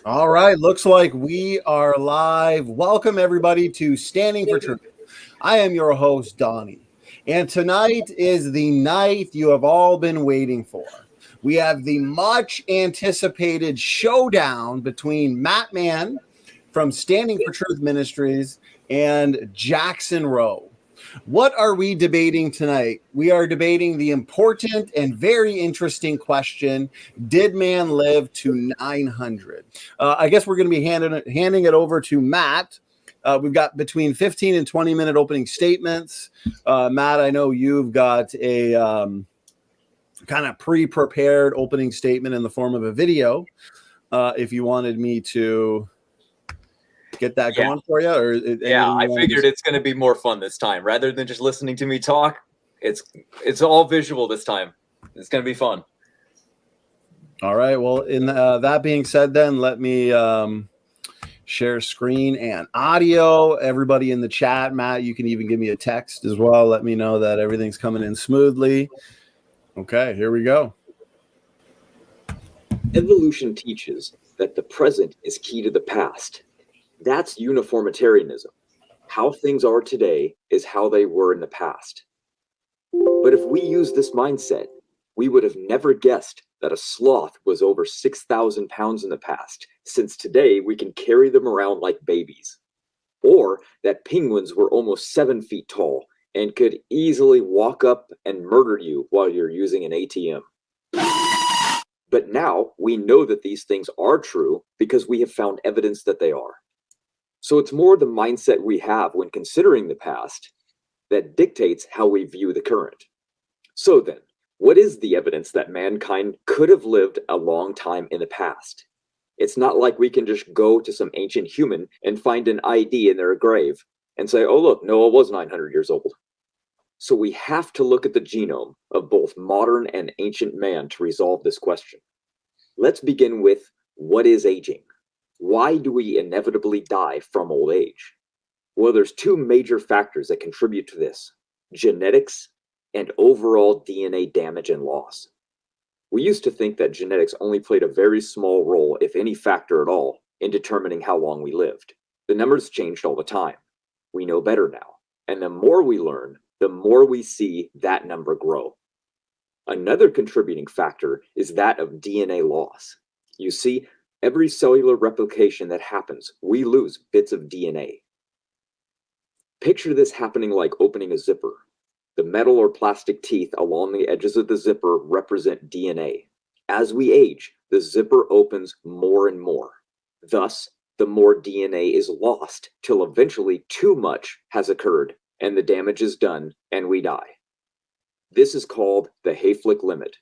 All right, looks like we are live. Welcome, everybody, to Standing for Truth. I am your host, Donnie, and tonight is the night you have all been waiting for. We have the much anticipated showdown between Matt Mann from Standing for Truth Ministries and Jackson Roe. What are we debating tonight? We are debating the important and very interesting question: did man live to 900? I guess we're going to be handing it over to Matt. We've got between 15 and 20-minute opening statements. Matt, I know you've got a kind of pre-prepared opening statement in the form of a video. If you wanted me to get that going for you, or I figured it's going to be more fun this time rather than just listening to me talk. It's all visual this time. It's going to be fun. All right. Well, in that being said, then let me share screen and audio. Everybody in the chat, Matt, you can even give me a text as well. Let me know that everything's coming in smoothly. Okay, here we go. Evolution teaches that the present is key to the past. That's uniformitarianism. How things are today is how they were in the past. But if we use this mindset, we would have never guessed that a sloth was over 6,000 pounds in the past, since today we can carry them around like babies. Or that penguins were almost 7 feet tall and could easily walk up and murder you while you're using an ATM. But now we know that these things are true because we have found evidence that they are. So it's more the mindset we have when considering the past that dictates how we view the current. So then, what is the evidence that mankind could have lived a long time in the past? It's not like we can just go to some ancient human and find an ID in their grave and say, oh look, Noah was 900 years old. So we have to look at the genome of both modern and ancient man to resolve this question. Let's begin with, what is aging? Why do we inevitably die from old age? Well, there's two major factors that contribute to this: genetics and overall DNA damage and loss. We used to think that genetics only played a very small role, if any factor at all, in determining how long we lived. The numbers changed all the time. We know better now. And the more we learn, the more we see that number grow. Another contributing factor is that of DNA loss. You see, every cellular replication that happens, we lose bits of DNA. Picture this happening like opening a zipper. The metal or plastic teeth along the edges of the zipper represent DNA. As we age, the zipper opens more and more. Thus, the more DNA is lost till eventually too much has occurred and the damage is done and we die. This is called the Hayflick limit.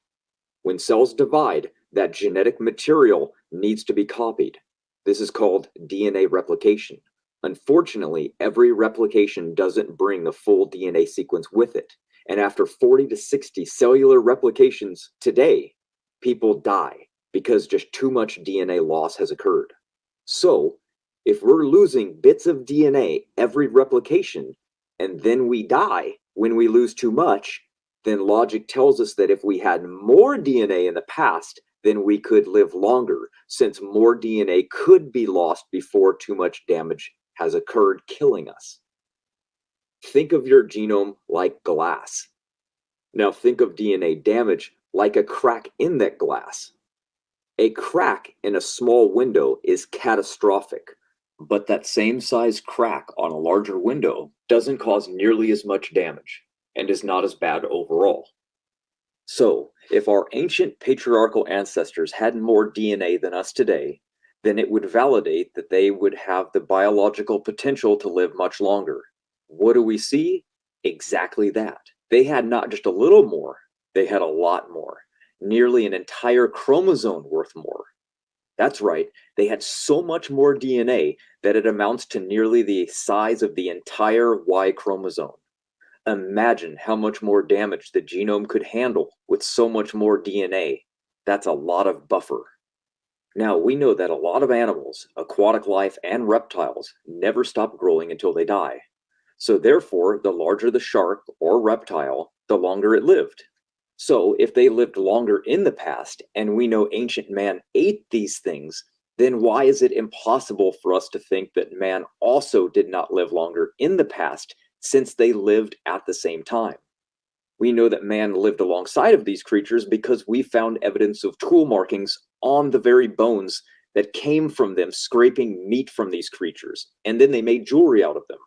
When cells divide, that genetic material needs to be copied. This is called DNA replication. Unfortunately, every replication doesn't bring the full DNA sequence with it. And after 40 to 60 cellular replications today, people die because just too much DNA loss has occurred. So, if we're losing bits of DNA every replication, and then we die when we lose too much, then logic tells us that if we had more DNA in the past, then we could live longer, since more DNA could be lost before too much damage has occurred, killing us. Think of your genome like glass. Now think of DNA damage like a crack in that glass. A crack in a small window is catastrophic, but that same size crack on a larger window doesn't cause nearly as much damage and is not as bad overall. So, if our ancient patriarchal ancestors had more DNA than us today, then it would validate that they would have the biological potential to live much longer. What do we see? Exactly that. They had not just a little more, they had a lot more. Nearly an entire chromosome worth more. That's right, they had so much more DNA that it amounts to nearly the size of the entire Y chromosome. Imagine how much more damage the genome could handle with so much more DNA. That's a lot of buffer. Now, we know that a lot of animals, aquatic life and reptiles, never stop growing until they die. So therefore, the larger the shark or reptile, the longer it lived. So if they lived longer in the past, and we know ancient man ate these things, then why is it impossible for us to think that man also did not live longer in the past, since they lived at the same time? We know that man lived alongside of these creatures because we found evidence of tool markings on the very bones that came from them scraping meat from these creatures, and then they made jewelry out of them.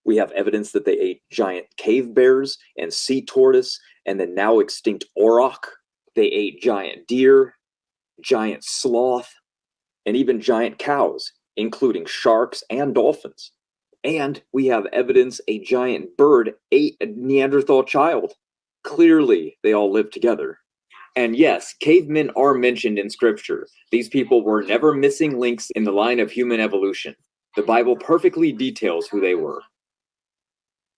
We have evidence that they ate giant cave bears and sea tortoise and the now extinct auroch. They ate giant deer, giant sloth, and even giant cows, including sharks and dolphins. And we have evidence a giant bird ate a Neanderthal child. Clearly, they all lived together. And yes, cavemen are mentioned in scripture. These people were never missing links in the line of human evolution. The Bible perfectly details who they were.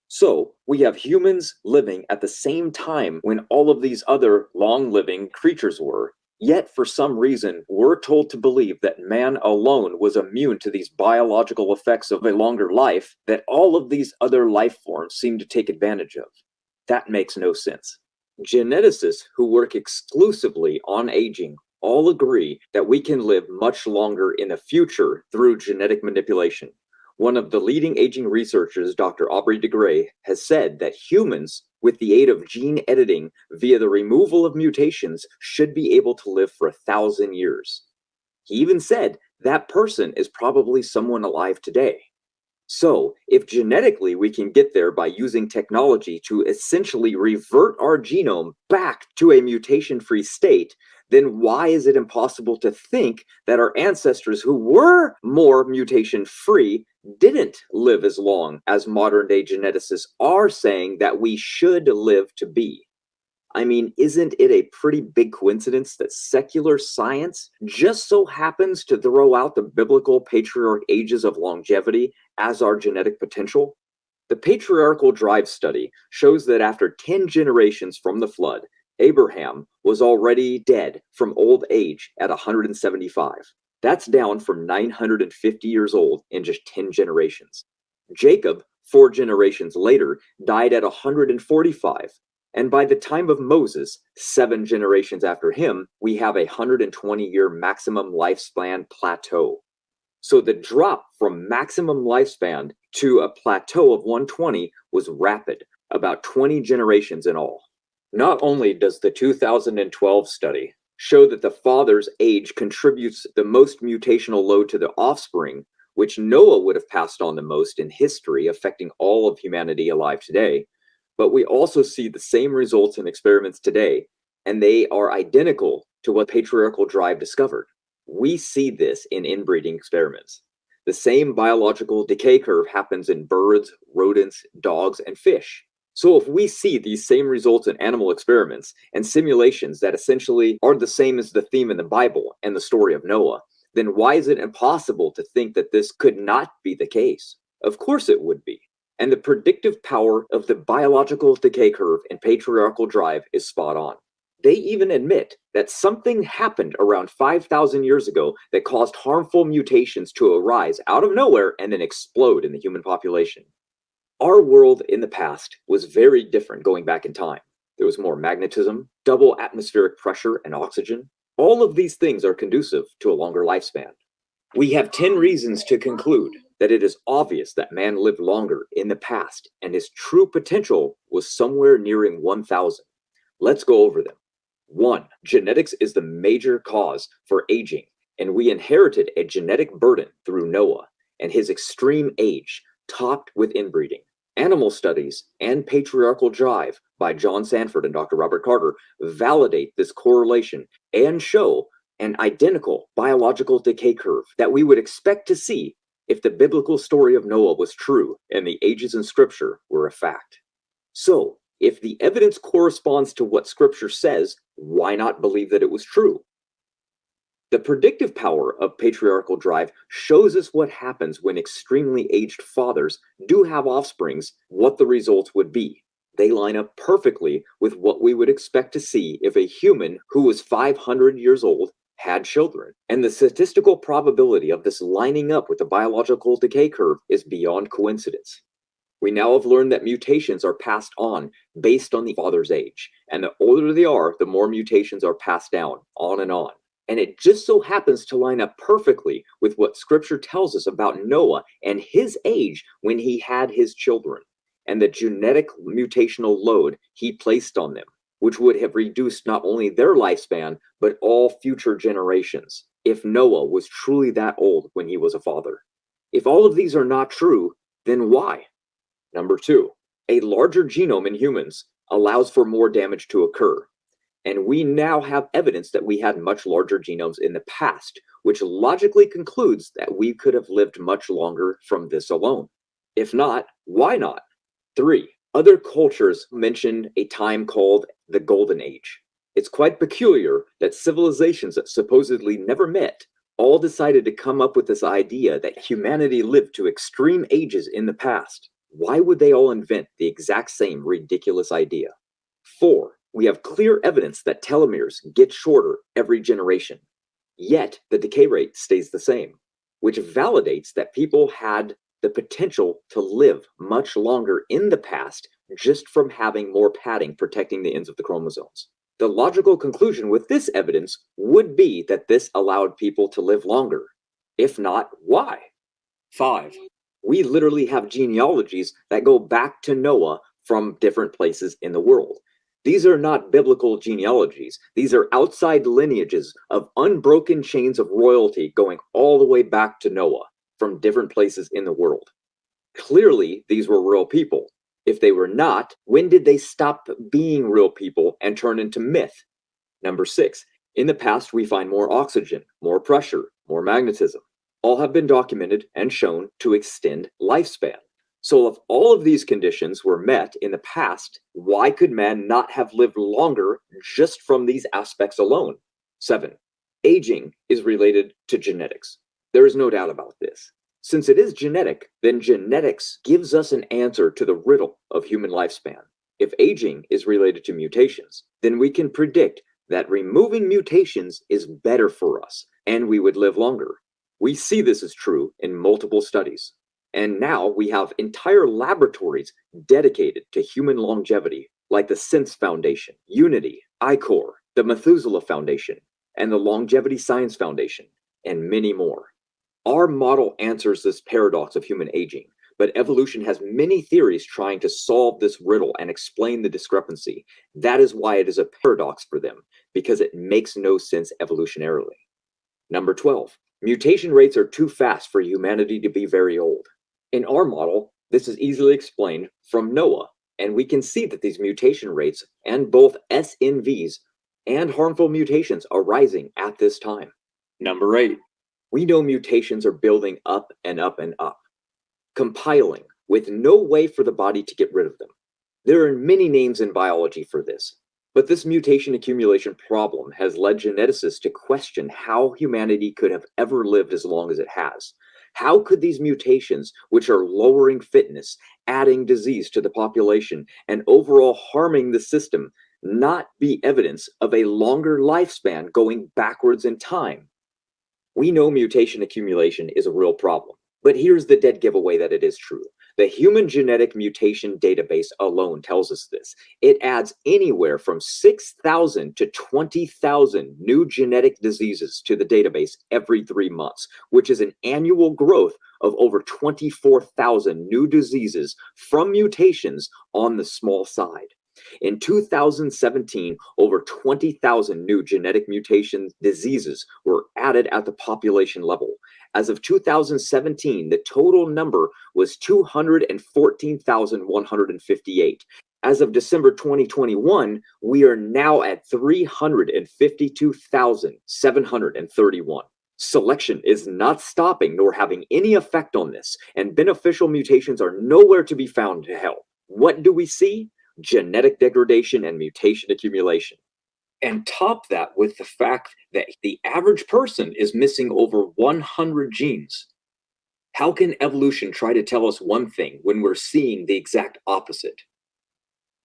So, we have humans living at the same time when all of these other long-living creatures were. Yet, for some reason, we're told to believe that man alone was immune to these biological effects of a longer life that all of these other life forms seem to take advantage of. That makes no sense. Geneticists who work exclusively on aging all agree that we can live much longer in the future through genetic manipulation. One of the leading aging researchers, Dr. Aubrey de Grey, has said that humans, with the aid of gene editing via the removal of mutations, should be able to live for 1,000 years. He even said that person is probably someone alive today. So, if genetically we can get there by using technology to essentially revert our genome back to a mutation-free state, then why is it impossible to think that our ancestors who were more mutation-free didn't live as long as modern-day geneticists are saying that we should live to be? I mean, isn't it a pretty big coincidence that secular science just so happens to throw out the biblical patriarch ages of longevity as our genetic potential? The patriarchal drive study shows that after 10 generations from the flood, Abraham was already dead from old age at 175. That's down from 950 years old in just 10 generations. Jacob, 4 generations later, died at 145. And by the time of Moses, 7 generations after him, we have a 120-year maximum lifespan plateau. So the drop from maximum lifespan to a plateau of 120 was rapid, about 20 generations in all. Not only does the 2012 study show that the father's age contributes the most mutational load to the offspring, which Noah would have passed on the most in history, affecting all of humanity alive today, but we also see the same results in experiments today, and they are identical to what patriarchal drive discovered. We see this in inbreeding experiments. The same biological decay curve happens in birds, rodents, dogs, and fish. So if we see these same results in animal experiments and simulations that essentially are the same as the theme in the Bible and the story of Noah, then why is it impossible to think that this could not be the case? Of course it would be. And the predictive power of the biological decay curve and patriarchal drive is spot on. They even admit that something happened around 5,000 years ago that caused harmful mutations to arise out of nowhere and then explode in the human population. Our world in the past was very different going back in time. There was more magnetism, double atmospheric pressure and oxygen. All of these things are conducive to a longer lifespan. We have 10 reasons to conclude that it is obvious that man lived longer in the past and his true potential was somewhere nearing 1,000. Let's go over them. 1. Genetics is the major cause for aging, and we inherited a genetic burden through Noah and his extreme age, topped with inbreeding. Animal studies and patriarchal drive by John Sanford and Dr. Robert Carter validate this correlation and show an identical biological decay curve that we would expect to see if the biblical story of Noah was true and the ages in Scripture were a fact. So, if the evidence corresponds to what Scripture says, why not believe that it was true? The predictive power of patriarchal drive shows us what happens when extremely aged fathers do have offsprings, what the results would be. They line up perfectly with what we would expect to see if a human who was 500 years old had children. And the statistical probability of this lining up with the biological decay curve is beyond coincidence. We now have learned that mutations are passed on based on the father's age, and the older they are, the more mutations are passed down, on and on. And it just so happens to line up perfectly with what scripture tells us about Noah and his age when he had his children, and the genetic mutational load he placed on them, which would have reduced not only their lifespan, but all future generations, if Noah was truly that old when he was a father. If all of these are not true, then why? Number 2, a larger genome in humans allows for more damage to occur. And we now have evidence that we had much larger genomes in the past, which logically concludes that we could have lived much longer from this alone. If not, why not? 3, other cultures mention a time called the Golden Age. It's quite peculiar that civilizations that supposedly never met all decided to come up with this idea that humanity lived to extreme ages in the past. Why would they all invent the exact same ridiculous idea? 4, we have clear evidence that telomeres get shorter every generation, yet the decay rate stays the same, which validates that people had the potential to live much longer in the past just from having more padding protecting the ends of the chromosomes. The logical conclusion with this evidence would be that this allowed people to live longer. If not, why? 5, we literally have genealogies that go back to Noah from different places in the world. These are not biblical genealogies. These are outside lineages of unbroken chains of royalty going all the way back to Noah from different places in the world. Clearly, these were real people. If they were not, when did they stop being real people and turn into myth? Number 6, in the past we find more oxygen, more pressure, more magnetism. All have been documented and shown to extend lifespan. So if all of these conditions were met in the past, why could man not have lived longer just from these aspects alone? 7, aging is related to genetics. There is no doubt about this. Since it is genetic, then genetics gives us an answer to the riddle of human lifespan. If aging is related to mutations, then we can predict that removing mutations is better for us, and we would live longer. We see this is true in multiple studies. And now we have entire laboratories dedicated to human longevity, like the Sense Foundation, Unity, ICOR, the Methuselah Foundation, and the Longevity Science Foundation, and many more. Our model answers this paradox of human aging, but evolution has many theories trying to solve this riddle and explain the discrepancy. That is why it is a paradox for them, because it makes no sense evolutionarily. Number 12, mutation rates are too fast for humanity to be very old. In our model, this is easily explained from Noah, and we can see that these mutation rates and both SNVs and harmful mutations are rising at this time. Number 8, we know mutations are building up and up and up, compiling with no way for the body to get rid of them. There are many names in biology for this, but this mutation accumulation problem has led geneticists to question how humanity could have ever lived as long as it has. How could these mutations, which are lowering fitness, adding disease to the population, and overall harming the system, not be evidence of a longer lifespan going backwards in time? We know mutation accumulation is a real problem, but here's the dead giveaway that it is true. The Human Genetic Mutation Database alone tells us this. It adds anywhere from 6,000 to 20,000 new genetic diseases to the database every 3 months, which is an annual growth of over 24,000 new diseases from mutations on the small side. In 2017, over 20,000 new genetic mutation diseases were added at the population level. As of 2017, the total number was 214,158. As of December 2021, we are now at 352,731. Selection is not stopping nor having any effect on this, and beneficial mutations are nowhere to be found to help. What do we see? Genetic degradation and mutation accumulation. And top that with the fact that the average person is missing over 100 genes. How can evolution try to tell us one thing when we're seeing the exact opposite?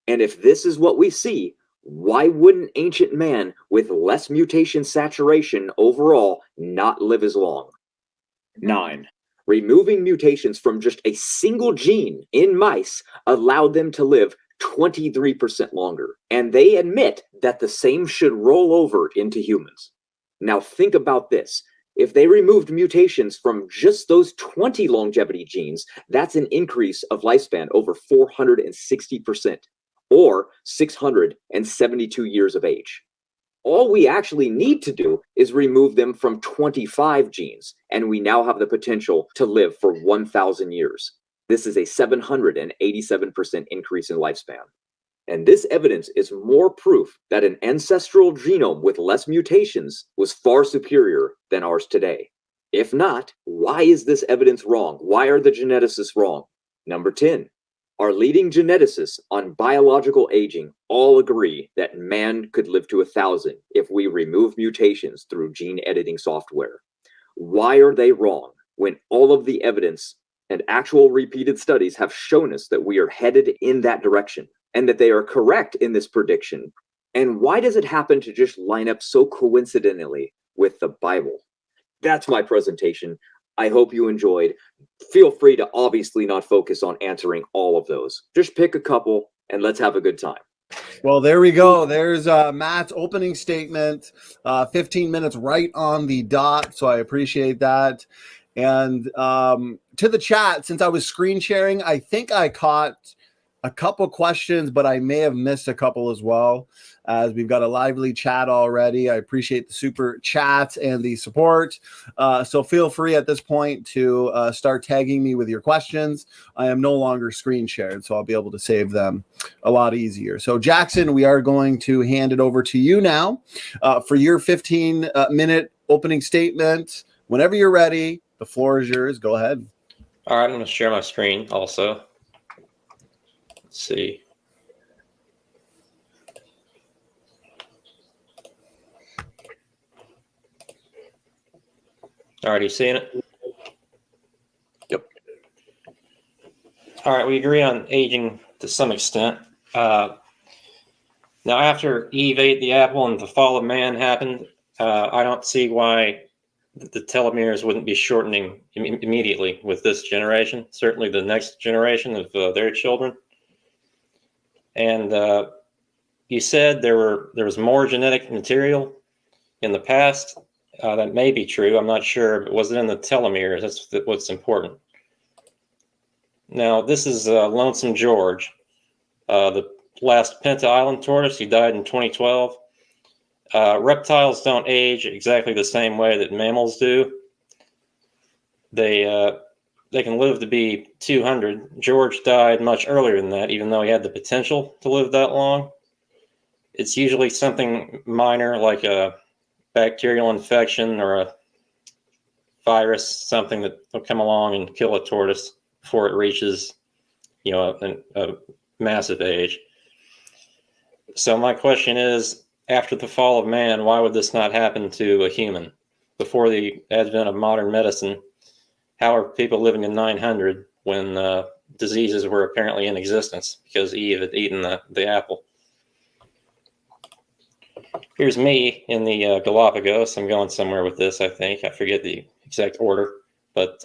And if this is what we see, why wouldn't ancient man with less mutation saturation overall not live as long? 9. Removing mutations from just a single gene in mice allowed them to live 23% longer, and they admit that the same should roll over into humans. Now think about this. If they removed mutations from just those 20 longevity genes, that's an increase of lifespan over 460%, or 672 years of age. All we actually need to do is remove them from 25 genes, and we now have the potential to live for 1,000 years. This is a 787% increase in lifespan. And this evidence is more proof that an ancestral genome with less mutations was far superior than ours today. If not, why is this evidence wrong? Why are the geneticists wrong? Number 10. Our leading geneticists on biological aging all agree that man could live to 1,000 if we remove mutations through gene editing software. Why are they wrong when all of the evidence and actual repeated studies have shown us that we are headed in that direction and that they are correct in this prediction? And why does it happen to just line up so coincidentally with the Bible? That's my presentation. I hope you enjoyed. Feel free to obviously not focus on answering all of those. Just pick a couple and let's have a good time. Well, there we go. There's Matt's opening statement, 15 minutes right on the dot. So I appreciate that. And to the chat, since I was screen sharing, I think I caught a couple questions, but I may have missed a couple as well, as we've got a lively chat already. I appreciate the super chats and the support. So feel free at this point to start tagging me with your questions. I am no longer screen shared, so I'll be able to save them a lot easier. So Jackson, we are going to hand it over to you now for your 15-minute opening statement. Whenever you're ready, the floor is yours. Go ahead. All right, I'm going to share my screen also. Let's see. All right, you seeing it? Yep. All right, we agree on aging to some extent. Now, after Eve ate the apple and the fall of man happened, I don't see why the telomeres wouldn't be shortening immediately with this generation, certainly the next generation of their children. And you said there was more genetic material in the past. That may be true. I'm not sure. But was it in the telomeres? That's what's important. Now, this is Lonesome George, the last Penta Island tortoise. He died in 2012. Reptiles don't age exactly the same way that mammals do. They can live to be 200. George died much earlier than that, even though he had the potential to live that long. It's usually something minor, like a bacterial infection or a virus, something that will come along and kill a tortoise before it reaches, a massive age. So my question is, after the fall of man, why would this not happen to a human? Before the advent of modern medicine, how are people living in 900 when diseases were apparently in existence because Eve had eaten the apple? Here's me in the Galapagos. I'm going somewhere with this, I think. I forget the exact order. But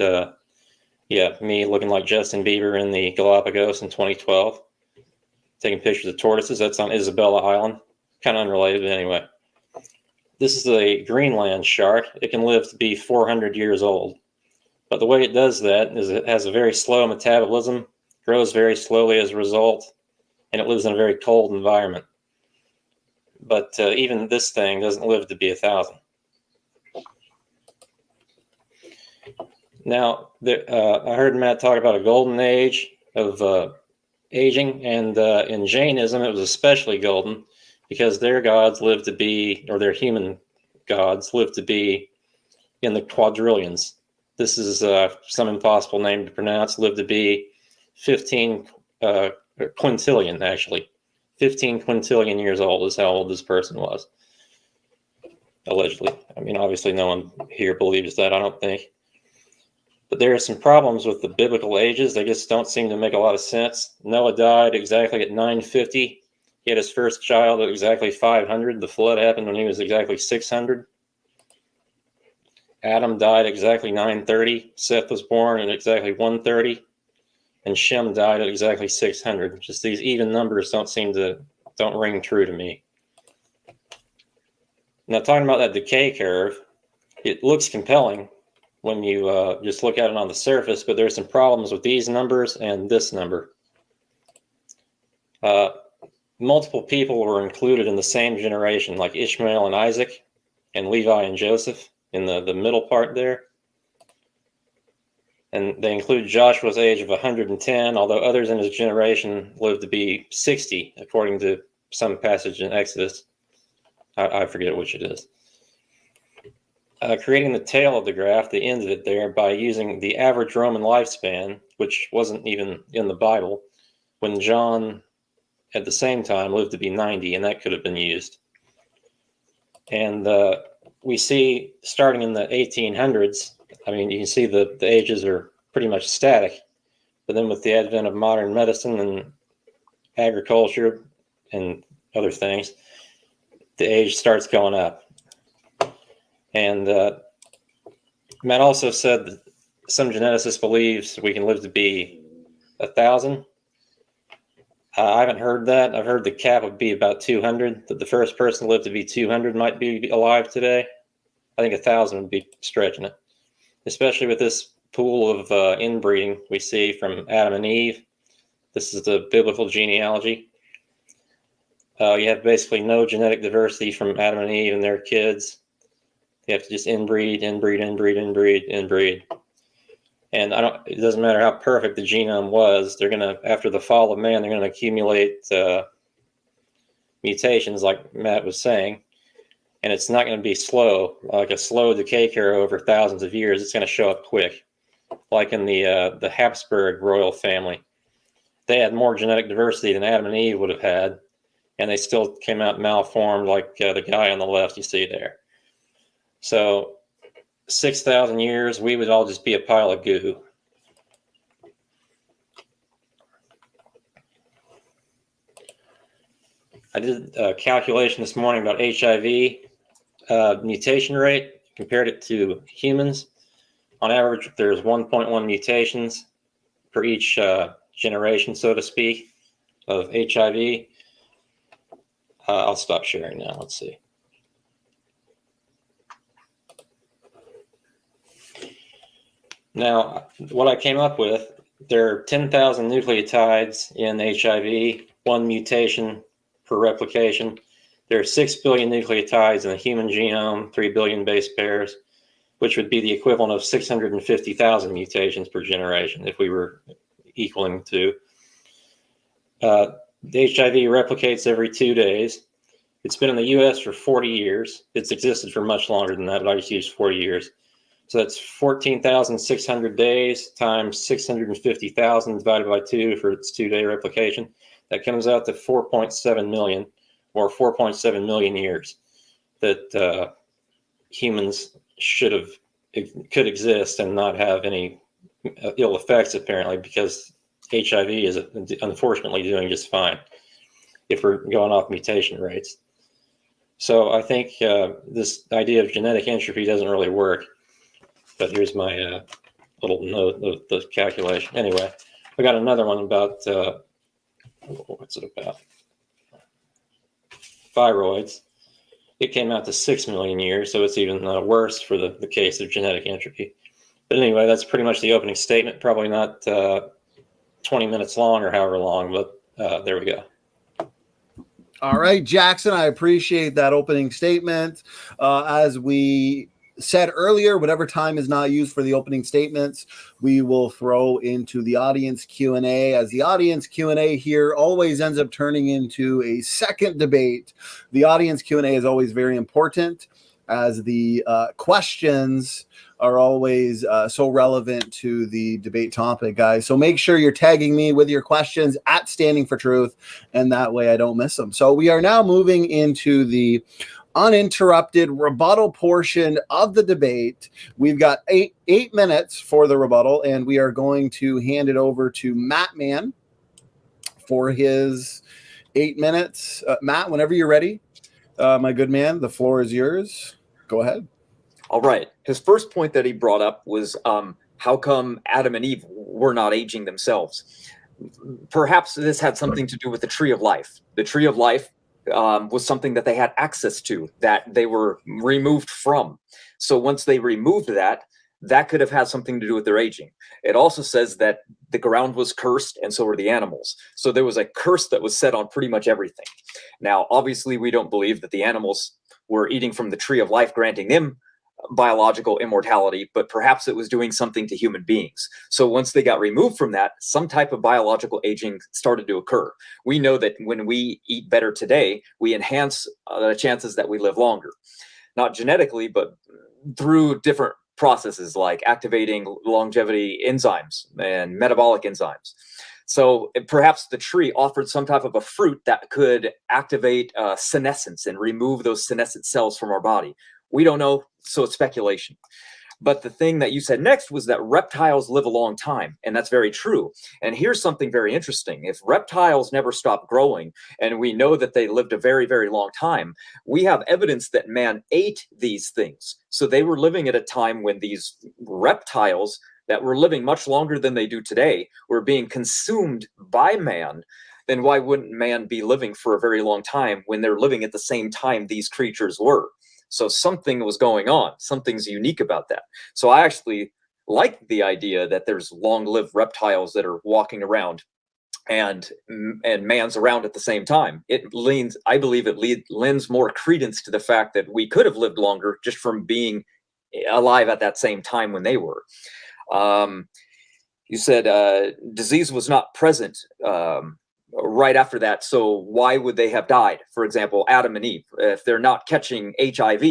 yeah, me looking like Justin Bieber in the Galapagos in 2012. Taking pictures of tortoises. That's on Isabella Island. Kind of unrelated, but anyway. This is a Greenland shark. It can live to be 400 years old. But the way it does that is it has a very slow metabolism, grows very slowly as a result, and it lives in a very cold environment. But even this thing doesn't live to be 1,000. Now, I heard Matt talk about a golden age of aging, and in Jainism, it was especially golden because their gods lived to be, or their human gods lived to be in the quadrillions. This is some impossible name to pronounce. Lived to be 15 quintillion, actually. 15 quintillion years old is how old this person was, allegedly. I mean, obviously no one here believes that, I don't think. But there are some problems with the biblical ages. They just don't seem to make a lot of sense. Noah died exactly at 950. He had his first child at exactly 500. The flood happened when he was exactly 600. Adam died exactly 930. Seth was born at exactly 130. And Shem died at exactly 600. Just these even numbers don't ring true to me. Now, talking about that decay curve, it looks compelling when you just look at it on the surface, but there's some problems with these numbers and this number. Multiple people were included in the same generation, like Ishmael and Isaac, and Levi and Joseph in the middle part there. And they include Joshua's age of 110, although others in his generation lived to be 60, according to some passage in Exodus. I forget which it is. Creating the tail of the graph, the end of it there, by using the average Roman lifespan, which wasn't even in the Bible, when John, at the same time, lived to be 90, and that could have been used. And we see, starting in the 1800s, I mean, you can see the ages are pretty much static. But then with the advent of modern medicine and agriculture and other things, the age starts going up. And Matt also said that some geneticists believe we can live to be 1,000. I haven't heard that. I've heard the cap would be about 200, that the first person to live to be 200 might be alive today. I think 1,000 would be stretching it, especially with this pool of inbreeding we see from Adam and Eve. This is the biblical genealogy. You have basically no genetic diversity from Adam and Eve and their kids. You have to just inbreed. And it doesn't matter how perfect the genome was, they're gonna, after the fall of man, they're gonna accumulate mutations, like Matt was saying, and it's not gonna be slow, like a slow decay curve over thousands of years. It's gonna show up quick, like in the Habsburg royal family. They had more genetic diversity than Adam and Eve would have had, and they still came out malformed, like the guy on the left you see there. So 6,000 years, we would all just be a pile of goo. I did a calculation this morning about HIV mutation rate, compared it to humans. On average, there's 1.1 mutations per each generation, so to speak, of HIV. I'll stop sharing now. Let's see. Now, what I came up with, there are 10,000 nucleotides in HIV, 1 mutation per replication. There are 6 billion nucleotides in the human genome, 3 billion base pairs, which would be the equivalent of 650,000 mutations per generation if we were equaling to. The HIV replicates every 2 days. It's been in the US for 40 years. It's existed for much longer than that, but I just used 40 years. So that's 14,600 days times 650,000 divided by 2 for its 2-day replication. That comes out to 4.7 million, or 4.7 million years that humans could exist and not have any ill effects, apparently, because HIV is unfortunately doing just fine if we're going off mutation rates. So I think this idea of genetic entropy doesn't really work. But here's my little note of the calculation. Anyway, I got another one about, what's it about? Thyroids. It came out to 6 million years, so it's even worse for the case of genetic entropy. But anyway, that's pretty much the opening statement. Probably not 20 minutes long or however long, but there we go. All right, Jackson, I appreciate that opening statement. As we said earlier, whatever time is not used for the opening statements, we will throw into the audience Q&A, as the audience Q&A here always ends up turning into a second debate. The audience Q&A is always very important, as the questions are always so relevant to the debate topic, guys. So make sure you're tagging me with your questions at Standing for Truth, and that way I don't miss them. So we are now moving into the uninterrupted rebuttal portion of the debate. We've got eight minutes for the rebuttal, and we are going to hand it over to Matt Mann for his 8 minutes. Matt, whenever you're ready, my good man, the floor is yours. Go ahead. All right. His first point that he brought up was how come Adam and Eve were not aging themselves? Perhaps this had something to do with the tree of life. The tree of life was something that they had access to, that they were removed from. So once they removed that, that could have had something to do with their aging. It also says that the ground was cursed, and so were the animals. So there was a curse that was set on pretty much everything. Now, obviously, we don't believe that the animals were eating from the tree of life, granting them biological immortality, but perhaps it was doing something to human beings. So once they got removed from that, some type of biological aging started to occur. We know that when we eat better today, we enhance the chances that we live longer. Not genetically, but through different processes like activating longevity enzymes and metabolic enzymes. So perhaps the tree offered some type of a fruit that could activate senescence and remove those senescent cells from our body. We don't know, so it's speculation. But the thing that you said next was that reptiles live a long time, and that's very true. And here's something very interesting. If reptiles never stopped growing, and we know that they lived a very, very long time, we have evidence that man ate these things. So they were living at a time when these reptiles that were living much longer than they do today were being consumed by man. Then why wouldn't man be living for a very long time when they're living at the same time these creatures were? So something was going on. Something's unique about that. So I actually like the idea that there's long-lived reptiles that are walking around and man's around at the same time. I believe it lends more credence to the fact that we could have lived longer just from being alive at that same time when they were. You said disease was not present right after that. So why would they have died? For example, Adam and Eve, if they're not catching HIV,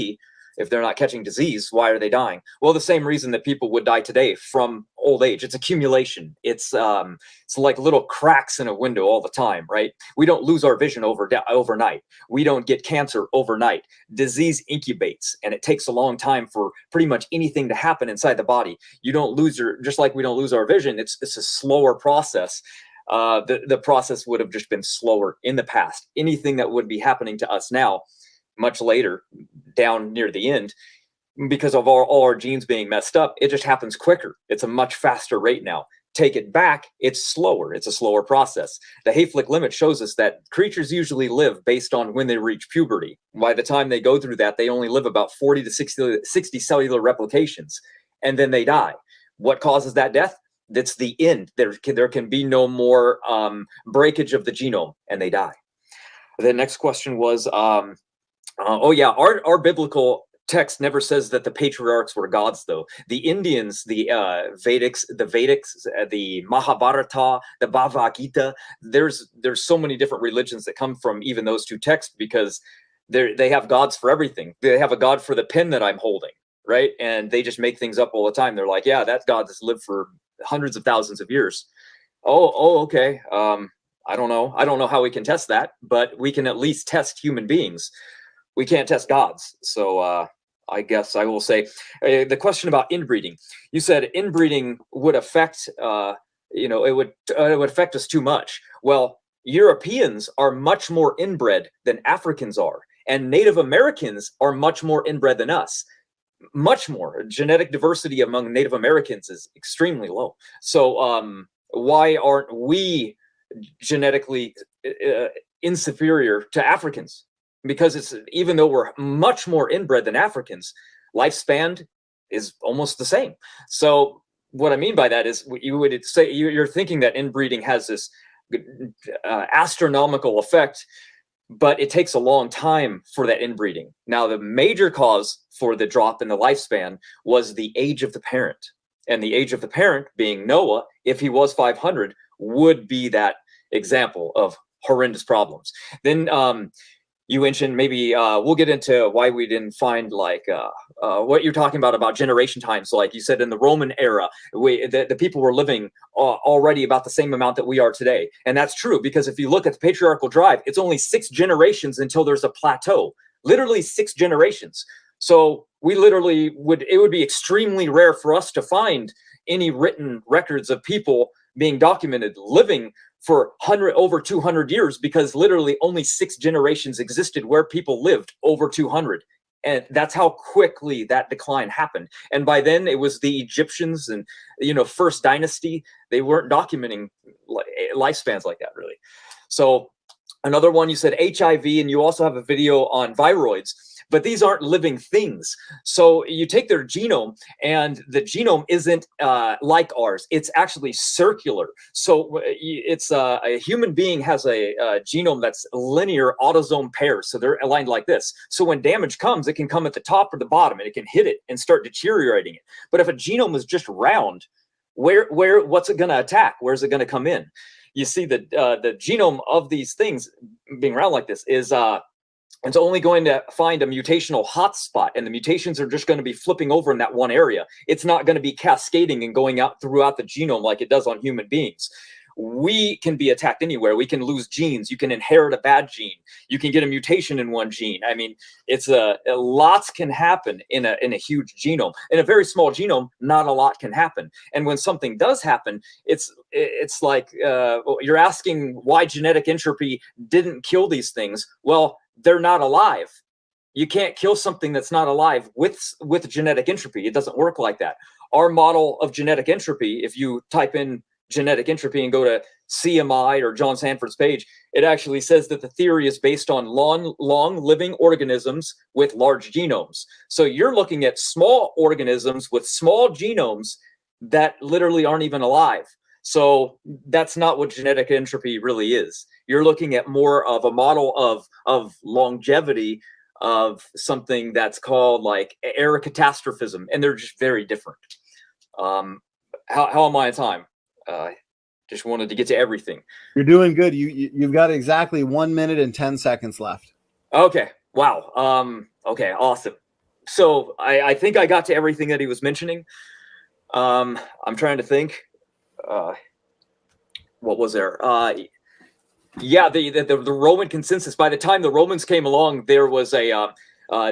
if they're not catching disease, why are they dying? Well, the same reason that people would die today from old age. It's accumulation. It's like little cracks in a window all the time, right? We don't lose our vision overnight. We don't get cancer overnight. Disease incubates, and it takes a long time for pretty much anything to happen inside the body. You don't lose just like we don't lose our vision. It's a slower process. The process would have just been slower in the past. Anything that would be happening to us now, much later, down near the end, because of all our genes being messed up, it just happens quicker. It's a much faster rate now. Take it back, it's slower. It's a slower process. The Hayflick limit shows us that creatures usually live based on when they reach puberty. By the time they go through that, they only live about 40 to 60 cellular replications, and then they die. What causes that death? That's the end. There can be no more breakage of the genome, and they die. The next question was, our biblical text never says that the patriarchs were gods, though. The Indians, the Vedics, the Mahabharata, the Bhagavad Gita, there's so many different religions that come from even those two texts, because they have gods for everything. They have a god for the pen that I'm holding, right? And they just make things up all the time. They're like, yeah, that god has lived for hundreds of thousands of years. Okay. I don't know how we can test that, but we can at least test human beings. We can't test gods. So I guess I will say the question about inbreeding. You said inbreeding would affect, it would affect us too much. Well, Europeans are much more inbred than Africans are, and Native Americans are much more inbred than us. Much more. Genetic diversity among Native Americans is extremely low. So why aren't we genetically inferior to Africans? Because even though we're much more inbred than Africans, lifespan is almost the same. So what I mean by that is, you would say you're thinking that inbreeding has this astronomical effect, but it takes a long time for that inbreeding. Now, the major cause for the drop in the lifespan was the age of the parent. And the age of the parent, being Noah, if he was 500, would be that example of horrendous problems. Then you mentioned maybe we'll get into why we didn't find what you're talking about generation times. So like you said, in the Roman era, the people were living already about the same amount that we are today. And that's true, because if you look at the patriarchal drive, it's only 6 generations until there's a plateau, literally 6 generations. So it would be extremely rare for us to find any written records of people being documented living for over 200 years, because literally only 6 generations existed where people lived over 200. And that's how quickly that decline happened. And by then it was the Egyptians and, first dynasty. They weren't documenting lifespans like that, really. So Another one, you said HIV, and you also have a video on viroids, but these aren't living things. So you take their genome, and the genome isn't like ours. It's actually circular. So it's a human being has a genome that's linear autosome pairs. So they're aligned like this. So when damage comes, it can come at the top or the bottom, and it can hit it and start deteriorating it. But if a genome is just round, what's it going to attack? Where's it going to come in? You see the genome of these things being round like this is it's only going to find a mutational hotspot, and the mutations are just going to be flipping over in that one area. It's not going to be cascading and going out throughout the genome like it does on human beings. We can be attacked anywhere. We can lose genes. You can inherit a bad gene. You can get a mutation in one gene. I mean, it's lots can happen in a huge genome. In a very small genome, not a lot can happen. And when something does happen, it's like you're asking why genetic entropy didn't kill these things. Well, they're not alive. You can't kill something that's not alive with genetic entropy. It doesn't work like that. Our model of genetic entropy, if you type in genetic entropy and go to CMI or John Sanford's page, it actually says that the theory is based on long living organisms with large genomes. So you're looking at small organisms with small genomes that literally aren't even alive. So that's not what genetic entropy really is. You're looking at more of a model of longevity of something that's called like ericatastrophism, and they're just very different. How am I on time? Just wanted to get to everything. You're doing good. You've got exactly 1 minute and 10 seconds left. Okay. Wow. Okay. Awesome. So I think I got to everything that he was mentioning. I'm trying to think. What was there? Yeah, the Roman consensus. By the time the Romans came along, there was a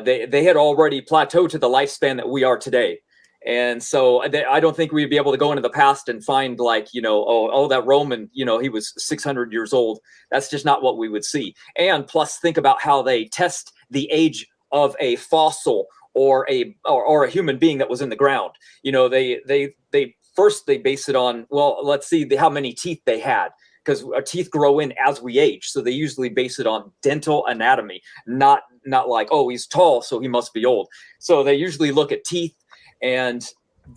they had already plateaued to the lifespan that we are today. And so I don't think we'd be able to go into the past and find like, oh, that Roman, he was 600 years old. That's just not what we would see. And plus think about how they test the age of a fossil or a human being that was in the ground. They first base it on, well, let's see how many teeth they had, because our teeth grow in as we age. So they usually base it on dental anatomy, not like, oh, he's tall, so he must be old. So they usually look at teeth. And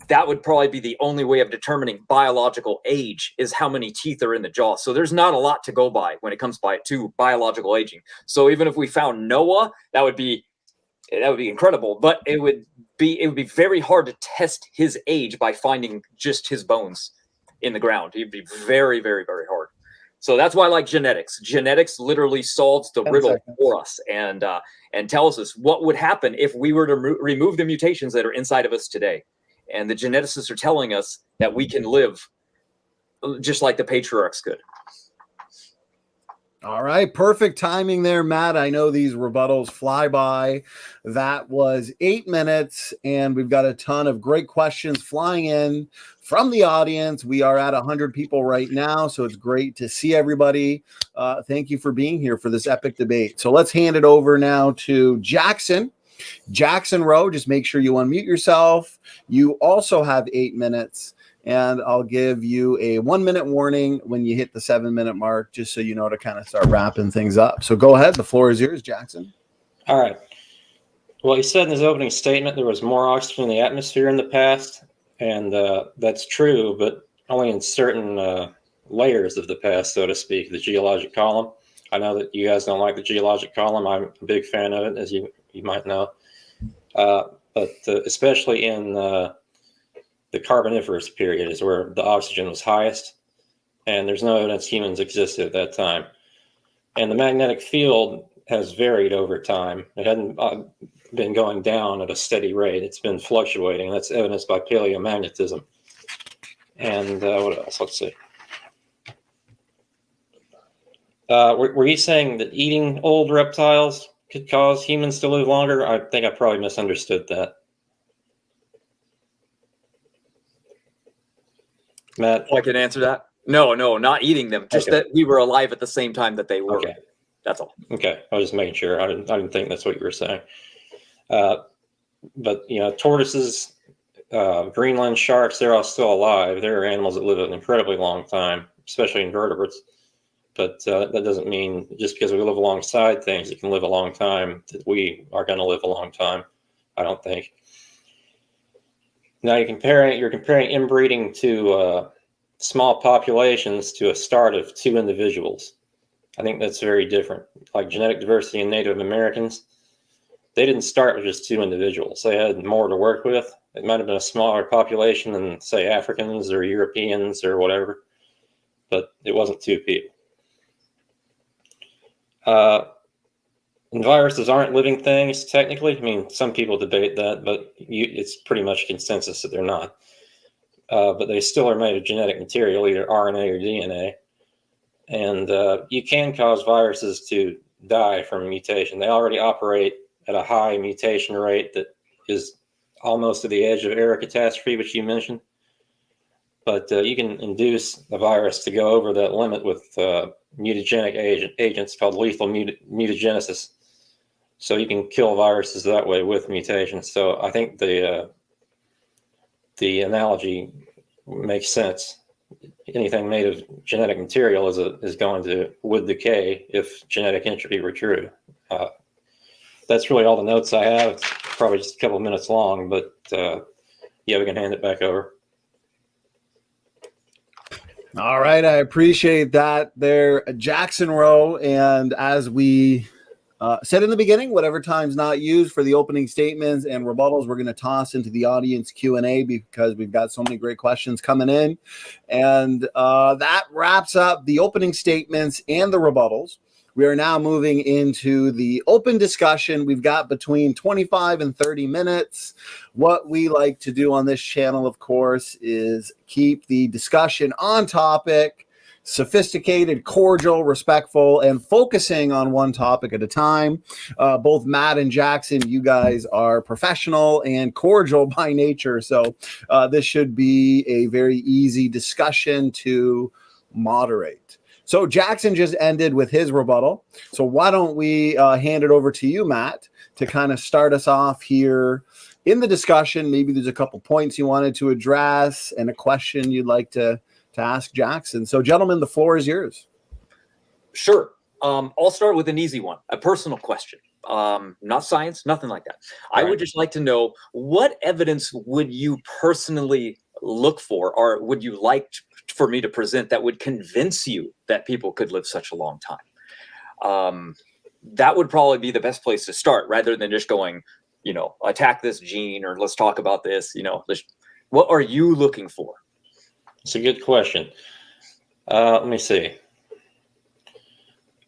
that would probably be the only way of determining biological age, is how many teeth are in the jaw. So there's not a lot to go by when it comes to biological aging. So even if we found Noah, that would be incredible. But it would be very hard to test his age by finding just his bones in the ground. It'd be very, very, very hard. So that's why I like genetics. Genetics literally solves the riddle for us and tells us what would happen if we were to remove the mutations that are inside of us today. And the geneticists are telling us that we can live just like the patriarchs could. All right. Perfect timing there, Matt. I know these rebuttals fly by. That was 8 minutes, and we've got a ton of great questions flying in from the audience. We are at 100 people right now, so it's great to see everybody. Thank you for being here for this epic debate. So let's hand it over now to Jackson Roe. Just make sure you unmute yourself. You also have 8 minutes. And I'll give you a 1 minute warning when you hit the 7 minute mark, just so you know to kind of start wrapping things up. So go ahead. The floor is yours, Jackson. All right. Well, he said in his opening statement there was more oxygen in the atmosphere in the past, and that's true, but only in certain layers of the past, so to speak, the geologic column. I know that you guys don't like the geologic column. I'm a big fan of it, as you might know. But especially in the Carboniferous period is where the oxygen was highest, and there's no evidence humans existed at that time. And the magnetic field has varied over time. It hadn't been going down at a steady rate. It's been fluctuating. That's evidenced by paleomagnetism. And what else? Let's see. Were you saying that eating old reptiles could cause humans to live longer? I think I probably misunderstood that. Matt? I can answer that. No, not eating them. Just that we were alive at the same time that they were. Okay. That's all. Okay, I was just making sure. I didn't think that's what you were saying. But tortoises, Greenland sharks, they're all still alive. They're animals that live an incredibly long time, especially invertebrates. But that doesn't mean just because we live alongside things that can live a long time that we are going to live a long time. I don't think. Now you're comparing inbreeding to small populations to a start of 2 individuals. I think that's very different. Like genetic diversity in Native Americans, they didn't start with just 2 individuals. They had more to work with. It might have been a smaller population than, say, Africans or Europeans or whatever, but it wasn't 2 people. And viruses aren't living things, technically. I mean, some people debate that, but it's pretty much consensus that they're not. But they still are made of genetic material, either RNA or DNA. And you can cause viruses to die from mutation. They already operate at a high mutation rate that is almost to the edge of error catastrophe, which you mentioned. But you can induce a virus to go over that limit with mutagenic agents called lethal mutagenesis. So you can kill viruses that way with mutations. So I think the analogy makes sense. Anything made of genetic material would decay if genetic entropy were true. That's really all the notes I have. It's probably just a couple of minutes long, but yeah, we can hand it back over. All right, I appreciate that there, Jackson Roe. And as we said in the beginning, whatever time's not used for the opening statements and rebuttals, we're going to toss into the audience Q&A because we've got so many great questions coming in. And that wraps up the opening statements and the rebuttals. We are now moving into the open discussion. We've got between 25 and 30 minutes. What we like to do on this channel, of course, is keep the discussion on topic, sophisticated, cordial, respectful, and focusing on one topic at a time. Both Matt and Jackson, you guys are professional and cordial by nature, so this should be a very easy discussion to moderate. So Jackson just ended with his rebuttal. So why don't we hand it over to you, Matt, to kind of start us off here in the discussion. Maybe there's a couple points you wanted to address and a question you'd like to ask Jackson. So gentlemen, the floor is yours. Sure. I'll start with an easy one, a personal question. Not science, nothing like that. Right. I would just like to know, what evidence would you personally look for, or would you like for me to present that would convince you that people could live such a long time? That would probably be the best place to start, rather than just going, attack this gene, or let's talk about this, what are you looking for? It's a good question. Let me see.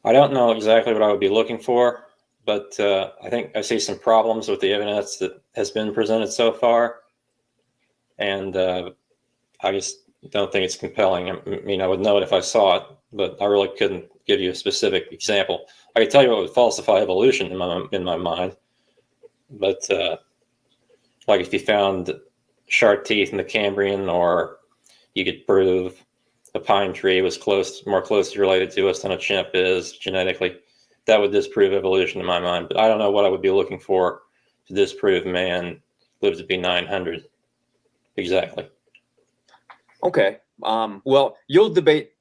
I don't know exactly what I would be looking for, but I think I see some problems with the evidence that has been presented so far. And I just don't think it's compelling. I mean, I would know it if I saw it, but I really couldn't give you a specific example. I could tell you what would falsify evolution in my mind, but like if you found shark teeth in the Cambrian, or you could prove a pine tree was more closely related to us than a chimp is genetically, that would disprove evolution in my mind. But I don't know what I would be looking for to disprove man lived to be 900 exactly. Okay. Well, you'll debate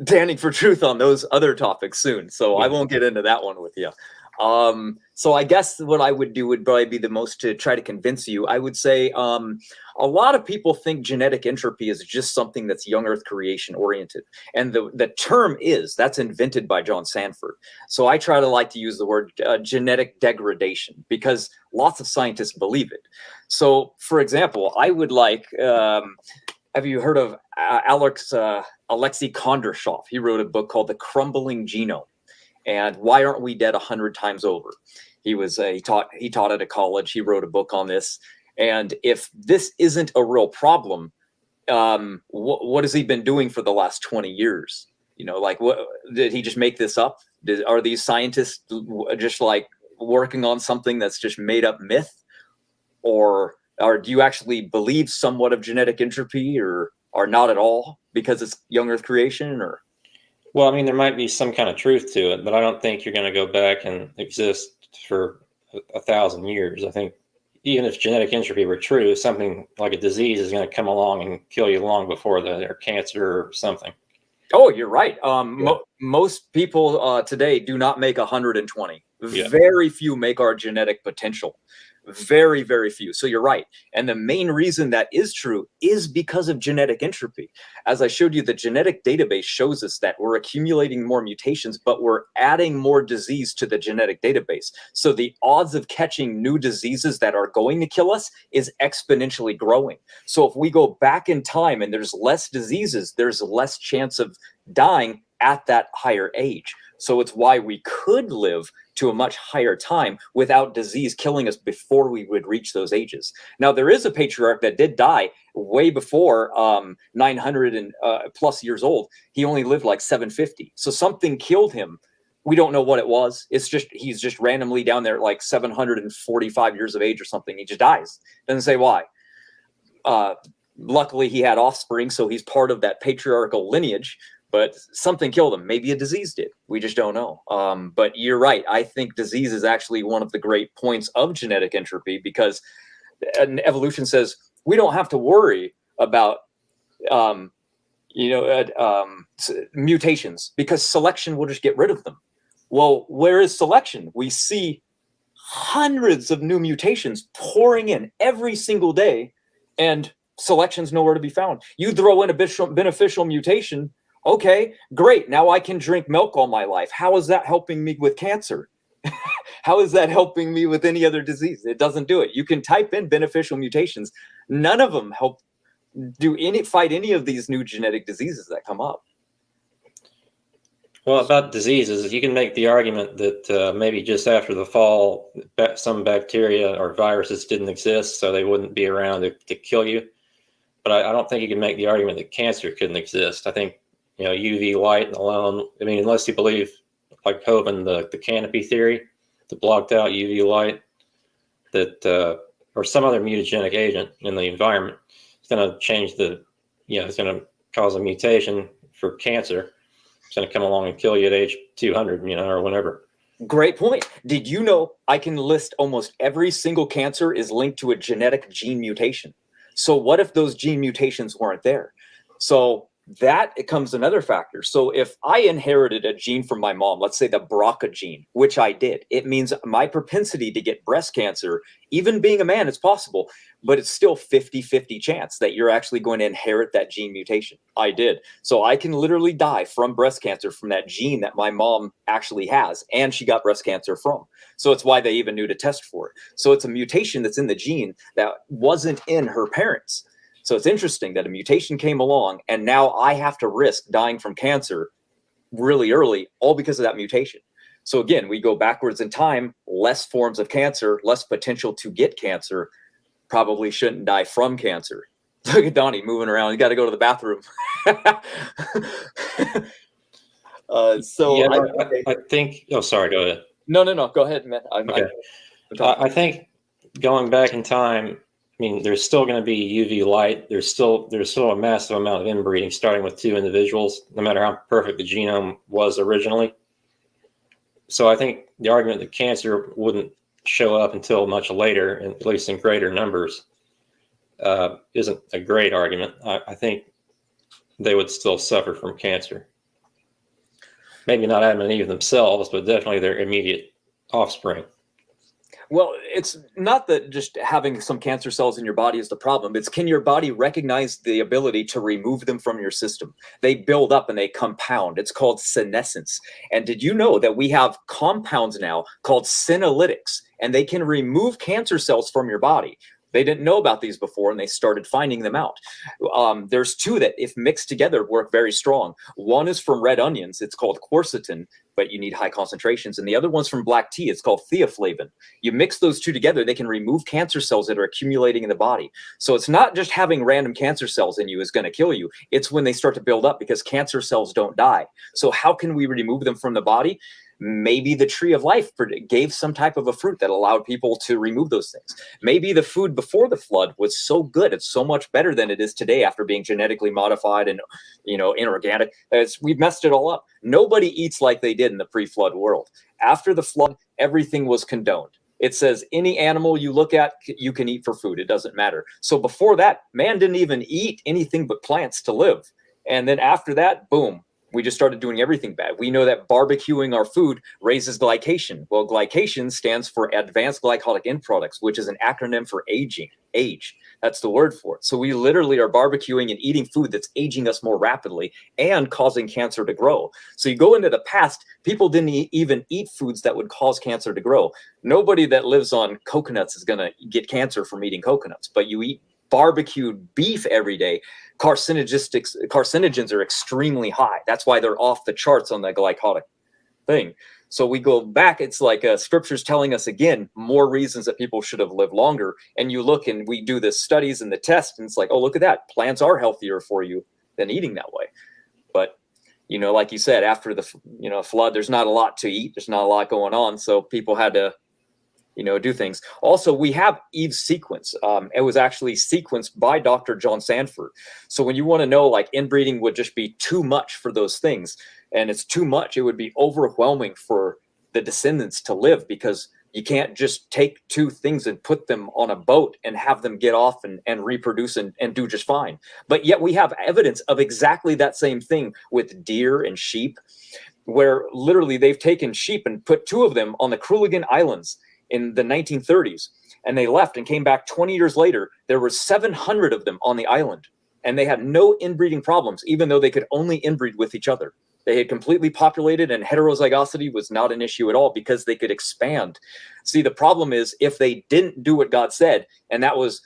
standing for truth on those other topics soon, so I won't get into that one with you. So I guess what I would do would probably be the most to try to convince you. I would say a lot of people think genetic entropy is just something that's young Earth creation oriented. And the term that's invented by John Sanford. So I try to like to use the word genetic degradation, because lots of scientists believe it. So, for example, I would like, have you heard of Alexei Kondrashov? He wrote a book called The Crumbling Genome. And why aren't we dead 100 times over? He taught at a college. He wrote a book on this. And if this isn't a real problem, what has he been doing for the last 20 years? What did he just make this up? Are these scientists just like working on something that's just made up myth? Or do you actually believe somewhat of genetic entropy, or not at all because it's young Earth creation? Or well, I mean, there might be some kind of truth to it, but I don't think you're going to go back and exist for 1,000 years. I think even if genetic entropy were true, something like a disease is going to come along and kill you long before that, or cancer or something. Oh, you're right. Yeah. Most people today do not make 120. Yeah. Very few make our genetic potential. Very, very few. So you're right. And the main reason that is true is because of genetic entropy. As I showed you, the genetic database shows us that we're accumulating more mutations, but we're adding more disease to the genetic database. So the odds of catching new diseases that are going to kill us is exponentially growing. So if we go back in time and there's less diseases, there's less chance of dying at that higher age. So it's why we could live to a much higher time without disease killing us before we would reach those ages. Now, there is a patriarch that did die way before 900 and plus years old. He only lived like 750. So something killed him. We don't know what it was. It's just, he's just randomly down there at like 745 years of age or something. He just dies. Doesn't say why. Luckily, he had offspring, so he's part of that patriarchal lineage. But something killed him. Maybe a disease did. We just don't know. But you're right. I think disease is actually one of the great points of genetic entropy, because evolution says we don't have to worry about mutations, because selection will just get rid of them. Well, where is selection? We see hundreds of new mutations pouring in every single day, and selection's nowhere to be found. You throw in a beneficial mutation. Okay, great. Now I can drink milk all my life. How is that helping me with cancer? How is that helping me with any other disease? It doesn't do it. You can type in beneficial mutations. None of them help fight any of these new genetic diseases that come up. Well, about diseases, you can make the argument that maybe just after the fall, some bacteria or viruses didn't exist, so they wouldn't be around to kill you. But I don't think you can make the argument that cancer couldn't exist. I think UV light alone, I mean, unless you believe, like Hovind, the canopy theory, that blocked out UV light, that or some other mutagenic agent in the environment, is going to change it's going to cause a mutation for cancer. It's going to come along and kill you at age 200, or whenever. Great point. Did you know I can list almost every single cancer is linked to a genetic gene mutation? So what if those gene mutations weren't there? So that becomes another factor. So if I inherited a gene from my mom, let's say the BRCA gene, which I did, it means my propensity to get breast cancer, even being a man, it's possible, but it's still 50-50 chance that you're actually going to inherit that gene mutation. I did. So I can literally die from breast cancer from that gene that my mom actually has, and she got breast cancer from. So it's why they even knew to test for it. So it's a mutation that's in the gene that wasn't in her parents. So it's interesting that a mutation came along, and now I have to risk dying from cancer really early, all because of that mutation. So again, we go backwards in time, less forms of cancer, less potential to get cancer, probably shouldn't die from cancer. Look at Donnie moving around. You got to go to the bathroom. I think, oh, sorry, go ahead. No, go ahead, man. I think going back in time, I mean, there's still going to be UV light. There's still a massive amount of inbreeding, starting with 2 individuals, no matter how perfect the genome was originally. So I think the argument that cancer wouldn't show up until much later, at least in greater numbers, isn't a great argument. I think they would still suffer from cancer. Maybe not Adam and Eve themselves, but definitely their immediate offspring. Well, it's not that just having some cancer cells in your body is the problem. It's, can your body recognize the ability to remove them from your system? They build up and they compound. It's called senescence. And did you know that we have compounds now called senolytics, and they can remove cancer cells from your body? They didn't know about these before, and they started finding them out. There's 2 that, if mixed together, work very strong. One is from red onions. It's called quercetin, but you need high concentrations. And the other one's from black tea. It's called theaflavin. You mix those 2 together, they can remove cancer cells that are accumulating in the body. So it's not just having random cancer cells in you is going to kill you. It's when they start to build up, because cancer cells don't die. So how can we remove them from the body? Maybe the tree of life gave some type of a fruit that allowed people to remove those things. Maybe the food before the flood was so good, it's so much better than it is today after being genetically modified and, inorganic. We've messed it all up. Nobody eats like they did in the pre-flood world. After the flood, everything was condoned. It says any animal you look at, you can eat for food. It doesn't matter. So before that, man didn't even eat anything but plants to live. And then after that, boom, We just started doing everything bad. We know that barbecuing our food raises glycation. Well, glycation stands for advanced glycolytic end products, which is an acronym for aging, age. That's the word for it. So we literally are barbecuing and eating food that's aging us more rapidly and causing cancer to grow. So you go into the past, people didn't even eat foods that would cause cancer to grow. Nobody that lives on coconuts is going to get cancer from eating coconuts, but you eat barbecued beef every day, carcinogens are extremely high. That's why they're off the charts on the glycolytic thing. So we go back, it's like scripture's telling us again, more reasons that people should have lived longer. And you look and we do the studies and the tests, and it's like, oh, look at that. Plants are healthier for you than eating that way. But, you know, like you said, after the, flood, there's not a lot to eat. There's not a lot going on. So people had to, do things. Also, we have Eve's sequence. It was actually sequenced by Dr. John Sanford. So when you want to know, like, inbreeding would just be too much for those things, and it's too much, it would be overwhelming for the descendants to live, because you can't just take two things and put them on a boat and have them get off and reproduce and do just fine. But yet we have evidence of exactly that same thing with deer and sheep, where literally they've taken sheep and put two of them on the Krulligan Islands in the 1930s, and they left and came back 20 years later. There were 700 of them on the island, and they had no inbreeding problems, even though they could only inbreed with each other. They had completely populated, and heterozygosity was not an issue at all because they could expand. See, the problem is if they didn't do what God said, and that was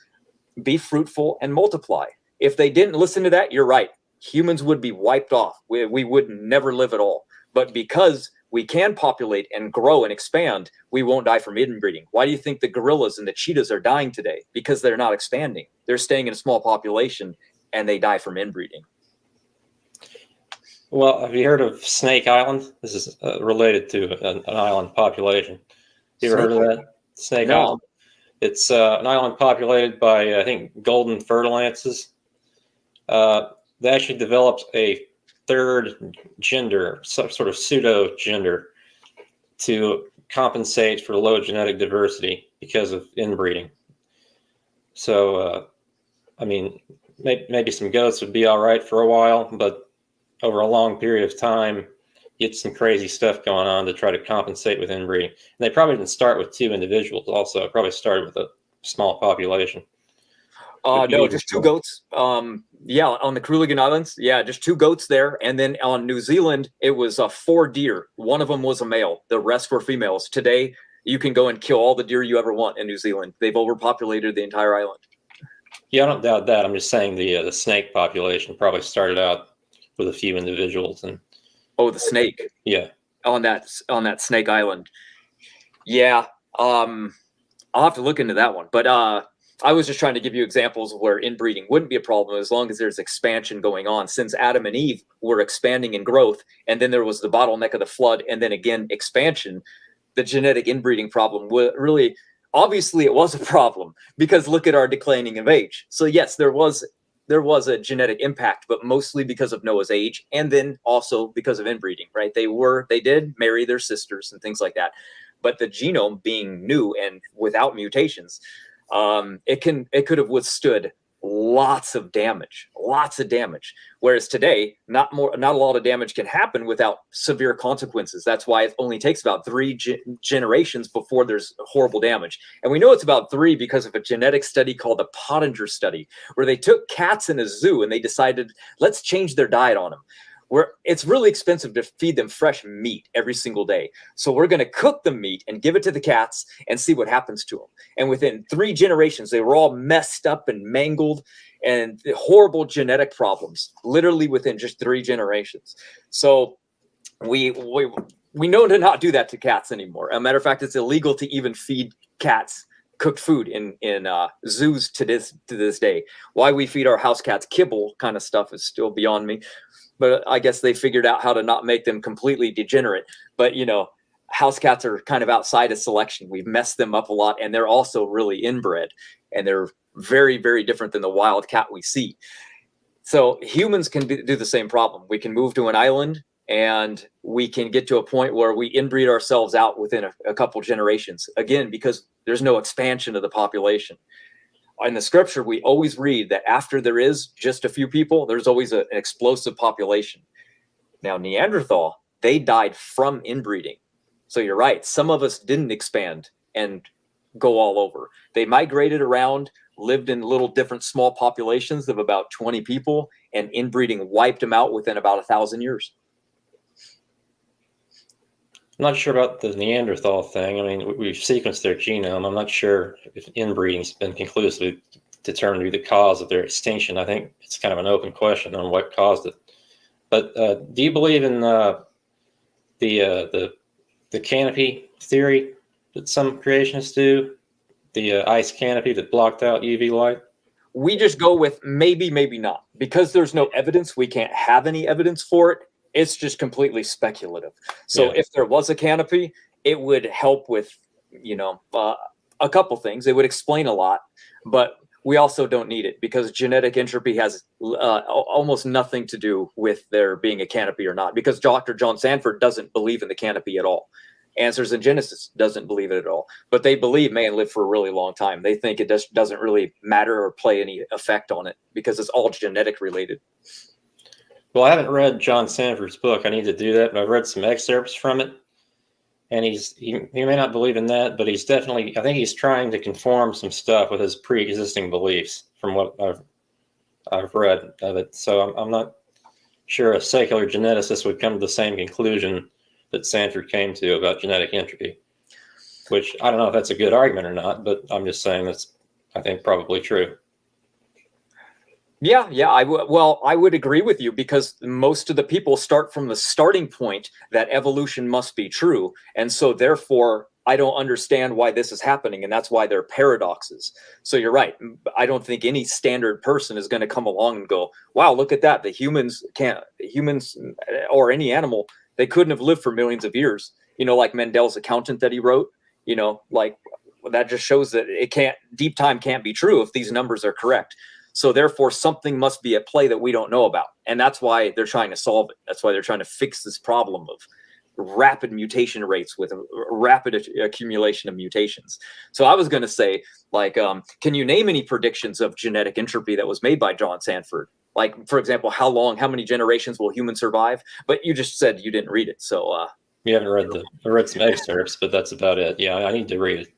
be fruitful and multiply. If they didn't listen to that, you're right. Humans would be wiped off. We would never live at all. But because we can populate and grow and expand, we won't die from inbreeding. Why do you think the gorillas and the cheetahs are dying today? Because they're not expanding. They're staying in a small population, and they die from inbreeding. Well, have you heard of Snake Island? This is related to an island population. You ever heard of that? Snake Island. It's an island populated by, I think, golden fertilances. They actually developed a third gender, some sort of pseudo gender, to compensate for low genetic diversity because of inbreeding. So, I mean, maybe some goats would be all right for a while, but over a long period of time, get some crazy stuff going on to try to compensate with inbreeding. And they probably didn't start with two individuals also. It probably started with a small population. No, just two goats. Yeah, on the Krulligan Islands. Yeah, just two goats there. And then on New Zealand, it was 4 deer. One of them was a male. The rest were females. Today, you can go and kill all the deer you ever want in New Zealand. They've overpopulated the entire island. Yeah, I don't doubt that. I'm just saying the snake population probably started out with a few individuals. And oh, the snake. Yeah. On that Snake Island. Yeah. I'll have to look into that one. But I was just trying to give you examples of where inbreeding wouldn't be a problem as long as there's expansion going on. Since Adam and Eve were expanding in growth, and then there was the bottleneck of the flood, and then again expansion, the genetic inbreeding problem really, obviously it was a problem, because look at our declining of age. So yes, there was a genetic impact, but mostly because of Noah's age, and then also because of inbreeding, right? They did marry their sisters and things like that, but the genome being new and without mutations, it could have withstood lots of damage. Whereas today, not a lot of damage can happen without severe consequences. That's why it only takes about 3 generations before there's horrible damage. And we know it's about 3 because of a genetic study called the Pottinger study, where they took cats in a zoo and they decided, let's change their diet on them. Where it's really expensive to feed them fresh meat every single day. So we're going to cook the meat and give it to the cats and see what happens to them. And within 3 generations, they were all messed up and mangled and horrible genetic problems, literally within just 3 generations. So we know to not do that to cats anymore. As a matter of fact, it's illegal to even feed cats cooked food in zoos to this day. Why we feed our house cats kibble kind of stuff is still beyond me. But I guess they figured out how to not make them completely degenerate. But, house cats are kind of outside of selection. We've messed them up a lot, and they're also really inbred. And they're very, very different than the wild cat we see. So humans can do the same problem. We can move to an island, and we can get to a point where we inbreed ourselves out within a couple generations. Again, because there's no expansion of the population. In the scripture, we always read that after there is just a few people, there's always an explosive population. Now, Neanderthal, they died from inbreeding. So you're right. Some of us didn't expand and go all over. They migrated around, lived in little different small populations of about 20 people, and inbreeding wiped them out within about 1,000 years. I'm not sure about the Neanderthal thing. I mean, we've sequenced their genome. I'm not sure if inbreeding's been conclusively determined to be the cause of their extinction. I think it's kind of an open question on what caused it. But do you believe in the canopy theory that some creationists do? The ice canopy that blocked out UV light? We just go with maybe, maybe not. Because there's no evidence, we can't have any evidence for it. It's just completely speculative. So if there was a canopy, it would help with, a couple things. It would explain a lot, but we also don't need it because genetic entropy has almost nothing to do with there being a canopy or not, because Dr. John Sanford doesn't believe in the canopy at all. Answers in Genesis doesn't believe it at all, but they believe man lived for a really long time. They think it doesn't really matter or play any effect on it because it's all genetic related. Well, I haven't read John Sanford's book. I need to do that, but I've read some excerpts from it. And he may not believe in that, but he's definitely, I think he's trying to conform some stuff with his pre-existing beliefs from what I've read of it. So I'm not sure a secular geneticist would come to the same conclusion that Sanford came to about genetic entropy, which I don't know if that's a good argument or not, but I'm just saying that's, I think, probably true. Yeah, I would agree with you because most of the people start from the starting point that evolution must be true. And so therefore, I don't understand why this is happening. And that's why they're paradoxes. So you're right. I don't think any standard person is going to come along and go, wow, look at that. The humans or any animal, they couldn't have lived for millions of years. Like Mendel's accountant that he wrote, like that just shows that deep time can't be true if these numbers are correct. So therefore, something must be at play that we don't know about. And that's why they're trying to solve it. That's why they're trying to fix this problem of rapid mutation rates with a rapid accumulation of mutations. So I was going to say, can you name any predictions of genetic entropy that was made by John Sanford? Like, for example, how many generations will humans survive? But you just said you didn't read it. So you haven't read I read some excerpts, but that's about it. Yeah, I need to read it.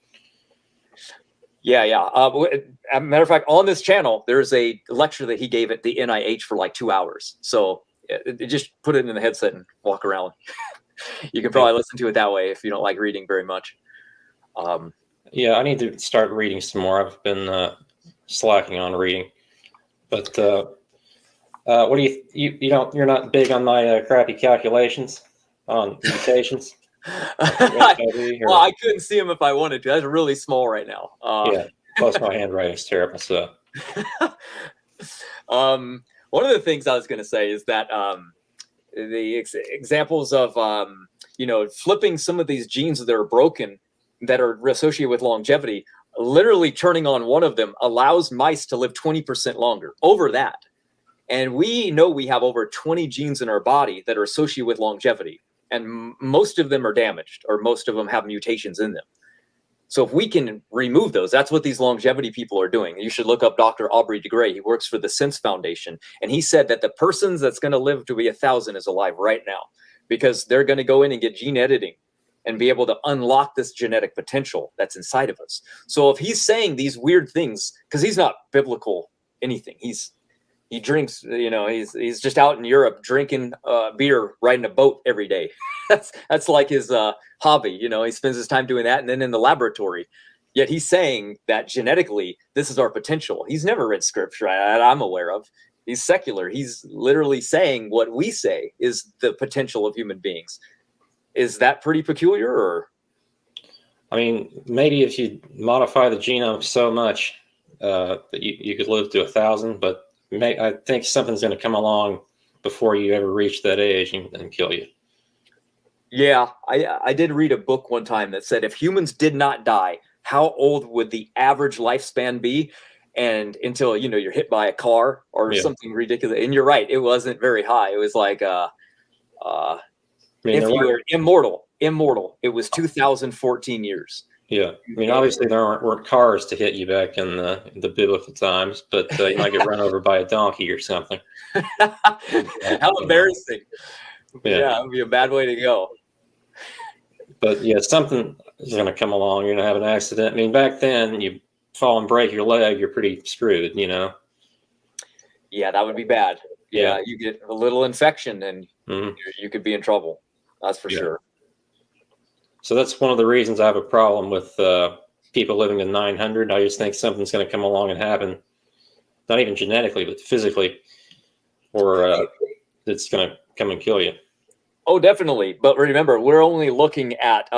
Yeah. As a matter of fact, on this channel, there's a lecture that he gave at the NIH for like 2 hours. So just put it in the headset and walk around. You can probably listen to it that way if you don't like reading very much. Yeah, I need to start reading some more. I've been slacking on reading. But what do you're not big on my crappy calculations on mutations? Well, I couldn't see them if I wanted to. That's really small right now. Yeah, plus my handwriting's terrible. So, one of the things I was going to say is that the examples of flipping some of these genes that are broken, that are associated with longevity, literally turning on one of them allows mice to live 20% longer over that. And we know we have over 20 genes in our body that are associated with longevity. And most of them are damaged, or most of them have mutations in them. So if we can remove those, that's what these longevity people are doing. You should look up Dr. Aubrey de Grey. He works for the Sense Foundation. And he said that the person that's going to live to be 1,000 is alive right now, because they're going to go in and get gene editing and be able to unlock this genetic potential that's inside of us. So if he's saying these weird things, because he's not biblical anything, he drinks, he's just out in Europe drinking beer, riding a boat every day. That's like his hobby. He spends his time doing that, and then in the laboratory. Yet he's saying that genetically, this is our potential. He's never read scripture that I'm aware of. He's secular. He's literally saying what we say is the potential of human beings. Is that pretty peculiar? Or? I mean, maybe if you modify the genome so much that you could live to 1,000, but I think something's going to come along before you ever reach that age and kill you. Yeah, I did read a book one time that said if humans did not die, how old would the average lifespan be? And until you're hit by a car or something ridiculous. And you're right, it wasn't very high. It was like if you were immortal, it was 2014 years. Yeah, I mean, obviously there weren't cars to hit you back in the biblical times, but you might get run over by a donkey or something. How embarrassing! Yeah, it would be a bad way to go. But yeah, something is going to come along. You're going to have an accident. I mean, back then, you fall and break your leg, you're pretty screwed, you know? Yeah, that would be bad. Yeah, Yeah. you get a little infection and Mhm. you could be in trouble. That's for Yeah. sure. So that's one of the reasons I have a problem with people living to 900. I just think something's going to come along and happen, not even genetically, but physically, or it's going to come and kill you. Oh, definitely. But remember, we're only looking at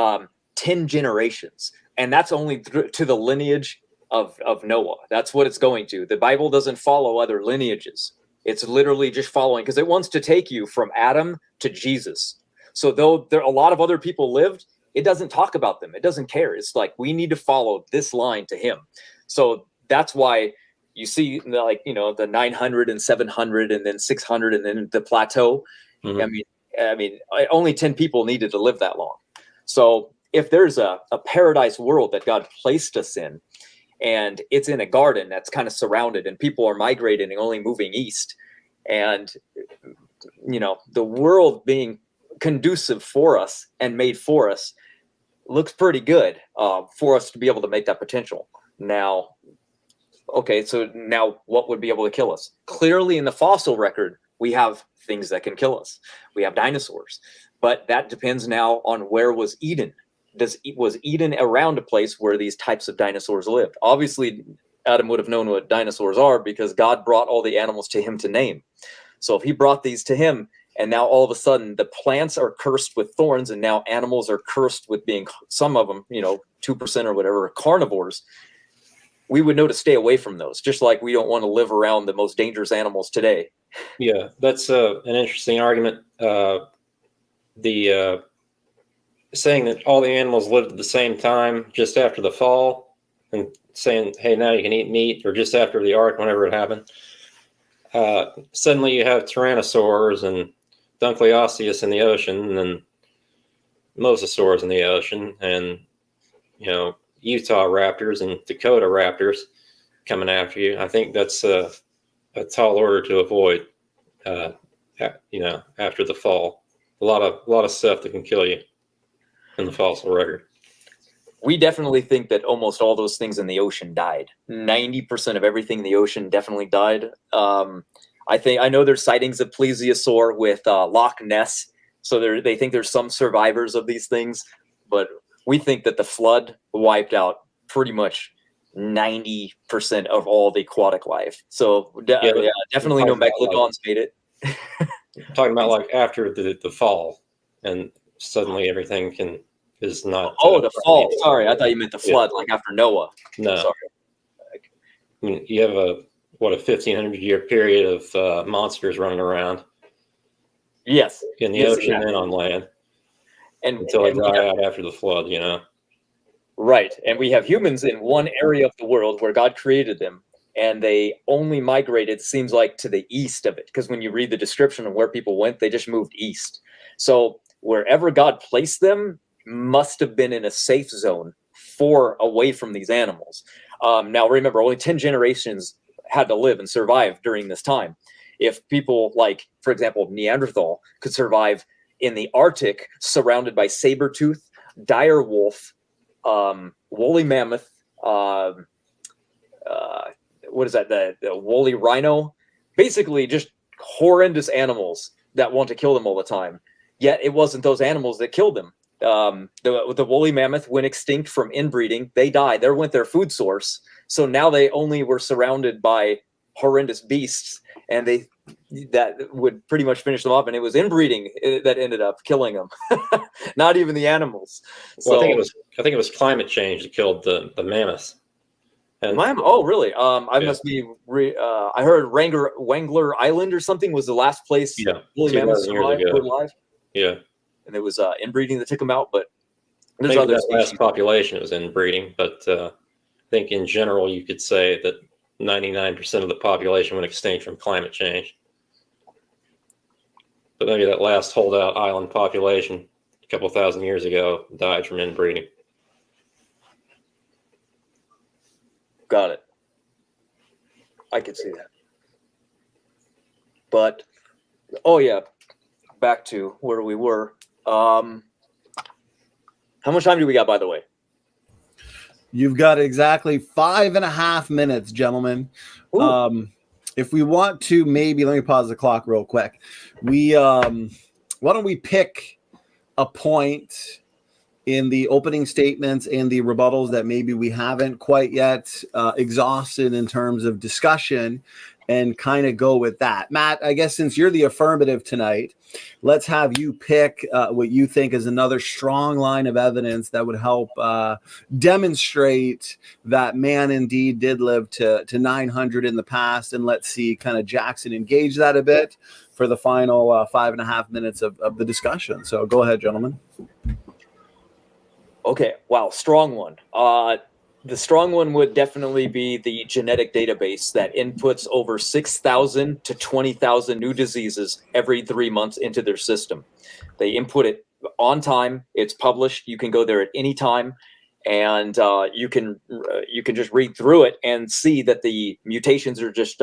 10 generations, and that's only to the lineage of Noah. That's what it's going to. The Bible doesn't follow other lineages. It's literally just following, because it wants to take you from Adam to Jesus. So though there a lot of other people lived, it doesn't talk about them. It doesn't care. It's like, we need to follow this line to him. So that's why you see, like, you know, the 900 and 700 and then 600 and then the plateau. Mhm. I mean, only 10 people needed to live that long. So if there's a paradise world that God placed us in, and it's in a garden that's kind of surrounded, and people are migrating and only moving east, and, you know, the world being conducive for us and made for us looks pretty good for us to be able to make that potential. Now, okay, so now what would be able to kill us? Clearly in the fossil record, we have things that can kill us. We have dinosaurs, but that depends now on where was Eden. Was Eden around a place where these types of dinosaurs lived? Obviously, Adam would have known what dinosaurs are because God brought all the animals to him to name. So if he brought these to him, and now all of a sudden the plants are cursed with thorns, and now animals are cursed with being, some of them, 2% or whatever, carnivores, we would know to stay away from those, just like we don't want to live around the most dangerous animals today. Yeah, that's an interesting argument. The saying that all the animals lived at the same time just after the fall, and saying, hey, now you can eat meat, or just after the ark, whenever it happened. Suddenly you have tyrannosaurs and Dunkleosteus in the ocean, and mosasaurs in the ocean, and Utah raptors and Dakota raptors coming after you. I think that's a tall order to avoid. After the fall, a lot of stuff that can kill you in the fossil record. We definitely think that almost all those things in the ocean died. 90% of everything in the ocean definitely died. I know there's sightings of plesiosaur with Loch Ness, so they think there's some survivors of these things, but we think that the flood wiped out pretty much 90% of all the aquatic life. So definitely no megalodons made it. I'm talking about like after the fall, and suddenly everything is not. The fall. Sorry, I thought you meant the flood, like after Noah. No. Sorry. I mean, you have a 1,500-year period of monsters running around. Yes. In the ocean and on land, until they die out after the flood. Right, and we have humans in one area of the world where God created them, and they only migrated, seems like, to the east of it, because when you read the description of where people went, they just moved east. So wherever God placed them must have been in a safe zone away from these animals. Now remember, only 10 generations had to live and survive during this time. If people like, for example, Neanderthal could survive in the Arctic surrounded by saber-tooth, dire wolf, woolly mammoth, what is that? The woolly rhino, basically just horrendous animals that want to kill them all the time. Yet it wasn't those animals that killed them. The woolly mammoth went extinct from inbreeding. They died. There went their food source. So now they only were surrounded by horrendous beasts, and that would pretty much finish them off. And it was inbreeding that ended up killing them, not even the animals. Well, I think it was climate change that killed the mammoths. Oh, really? Must be. I heard Wrangler Island or something was the last place woolly mammoths were alive. Yeah, and it was inbreeding that took them out. But there's other that last population was inbreeding. But I think in general you could say that 99% of the population went extinct from climate change. But maybe that last holdout island population a couple thousand years ago died from inbreeding. Got it. I could see that. But, back to where we were. How much time do we got, by the way? You've got exactly 5.5 minutes, gentlemen. If we want to, maybe let me pause the clock real quick. Why don't we pick a point in the opening statements and the rebuttals that maybe we haven't quite yet exhausted in terms of discussion, and kind of go with that. Matt, I guess since you're the affirmative tonight, let's have you pick what you think is another strong line of evidence that would help demonstrate that man indeed did live to 900 in the past. And let's see kind of Jackson engage that a bit for the final 5.5 minutes of the discussion. So go ahead, gentlemen. Okay, wow, strong one. The strong one would definitely be the genetic database that inputs over 6,000 to 20,000 new diseases every 3 months into their system. They input it on time. It's published. You can go there at any time, and you can just read through it and see that the mutations are just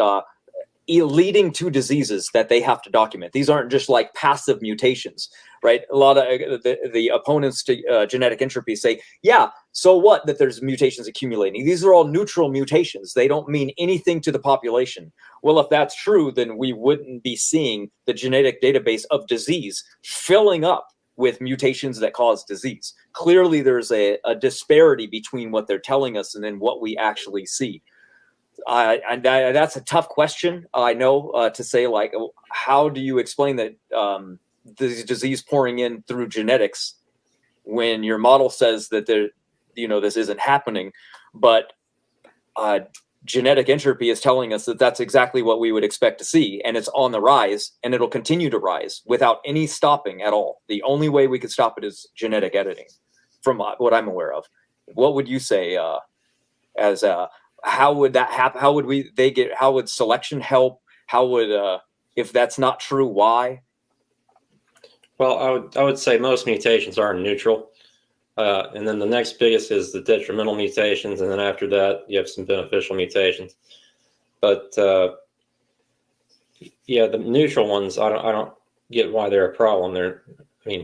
leading to diseases that they have to document. These aren't just like passive mutations, right? A lot of the opponents to genetic entropy say, yeah, so what that there's mutations accumulating? These are all neutral mutations. They don't mean anything to the population. Well, if that's true, then we wouldn't be seeing the genetic database of disease filling up with mutations that cause disease. Clearly, there's a disparity between what they're telling us and then what we actually see. And that's a tough question, I know, to say, like, how do you explain that this disease pouring in through genetics when your model says that this isn't happening, but genetic entropy is telling us that that's exactly what we would expect to see, and it's on the rise, and it'll continue to rise without any stopping at all. The only way we could stop it is genetic editing, from what I'm aware of. What would you say how would that happen? How would selection help? How would, if that's not true, why? Well, I would say most mutations are neutral. And then the next biggest is the detrimental mutations. And then after that, you have some beneficial mutations. But yeah, the neutral ones, I don't get why they're a problem. They're,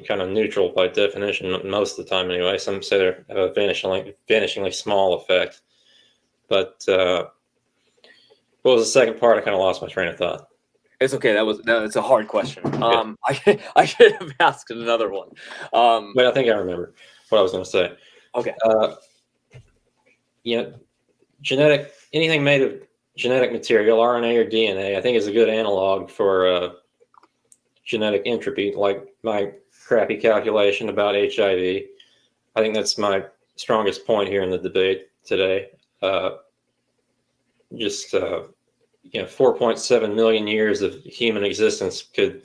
kind of neutral by definition most of the time anyway. Some say they have a vanishingly small effect. But what was the second part? I kind of lost my train of thought. It's okay. It's a hard question. I should have asked another one. But I think I remember what I was going to say. Okay. Anything made of genetic material, RNA or DNA, I think is a good analog for genetic entropy, like my crappy calculation about HIV. I think that's my strongest point here in the debate today. 4.7 million years of human existence could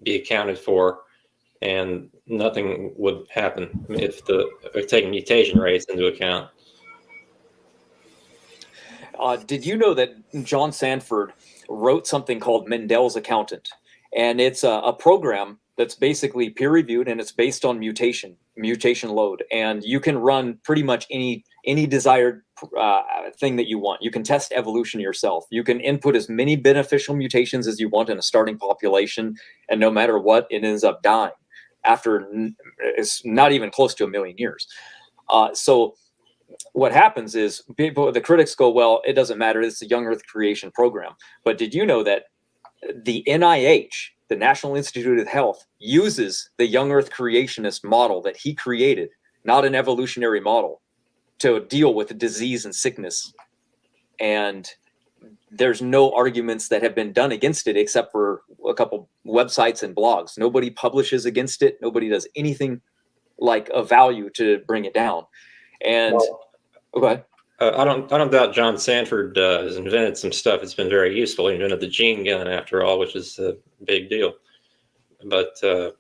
be accounted for, and nothing would happen if taking mutation rates into account. Did you know that John Sanford wrote something called Mendel's Accountant? And it's a program that's basically peer-reviewed, and it's based on mutation load. And you can run pretty much any desired thing that you want. You can test evolution yourself. You can input as many beneficial mutations as you want in a starting population, and no matter what, it ends up dying after it's not even close to 1 million years. So what happens is the critics go, well, it doesn't matter. It's a young Earth creation program. But did you know that the NIH, the National Institute of Health, uses the young Earth creationist model that he created, not an evolutionary model, to deal with disease and sickness? And there's no arguments that have been done against it except for a couple websites and blogs. Nobody publishes against it. Nobody does anything like of value to bring it down. And go ahead. I don't doubt John Sanford has invented some stuff that's been very useful. He invented the gene gun, after all, which is a big deal. But I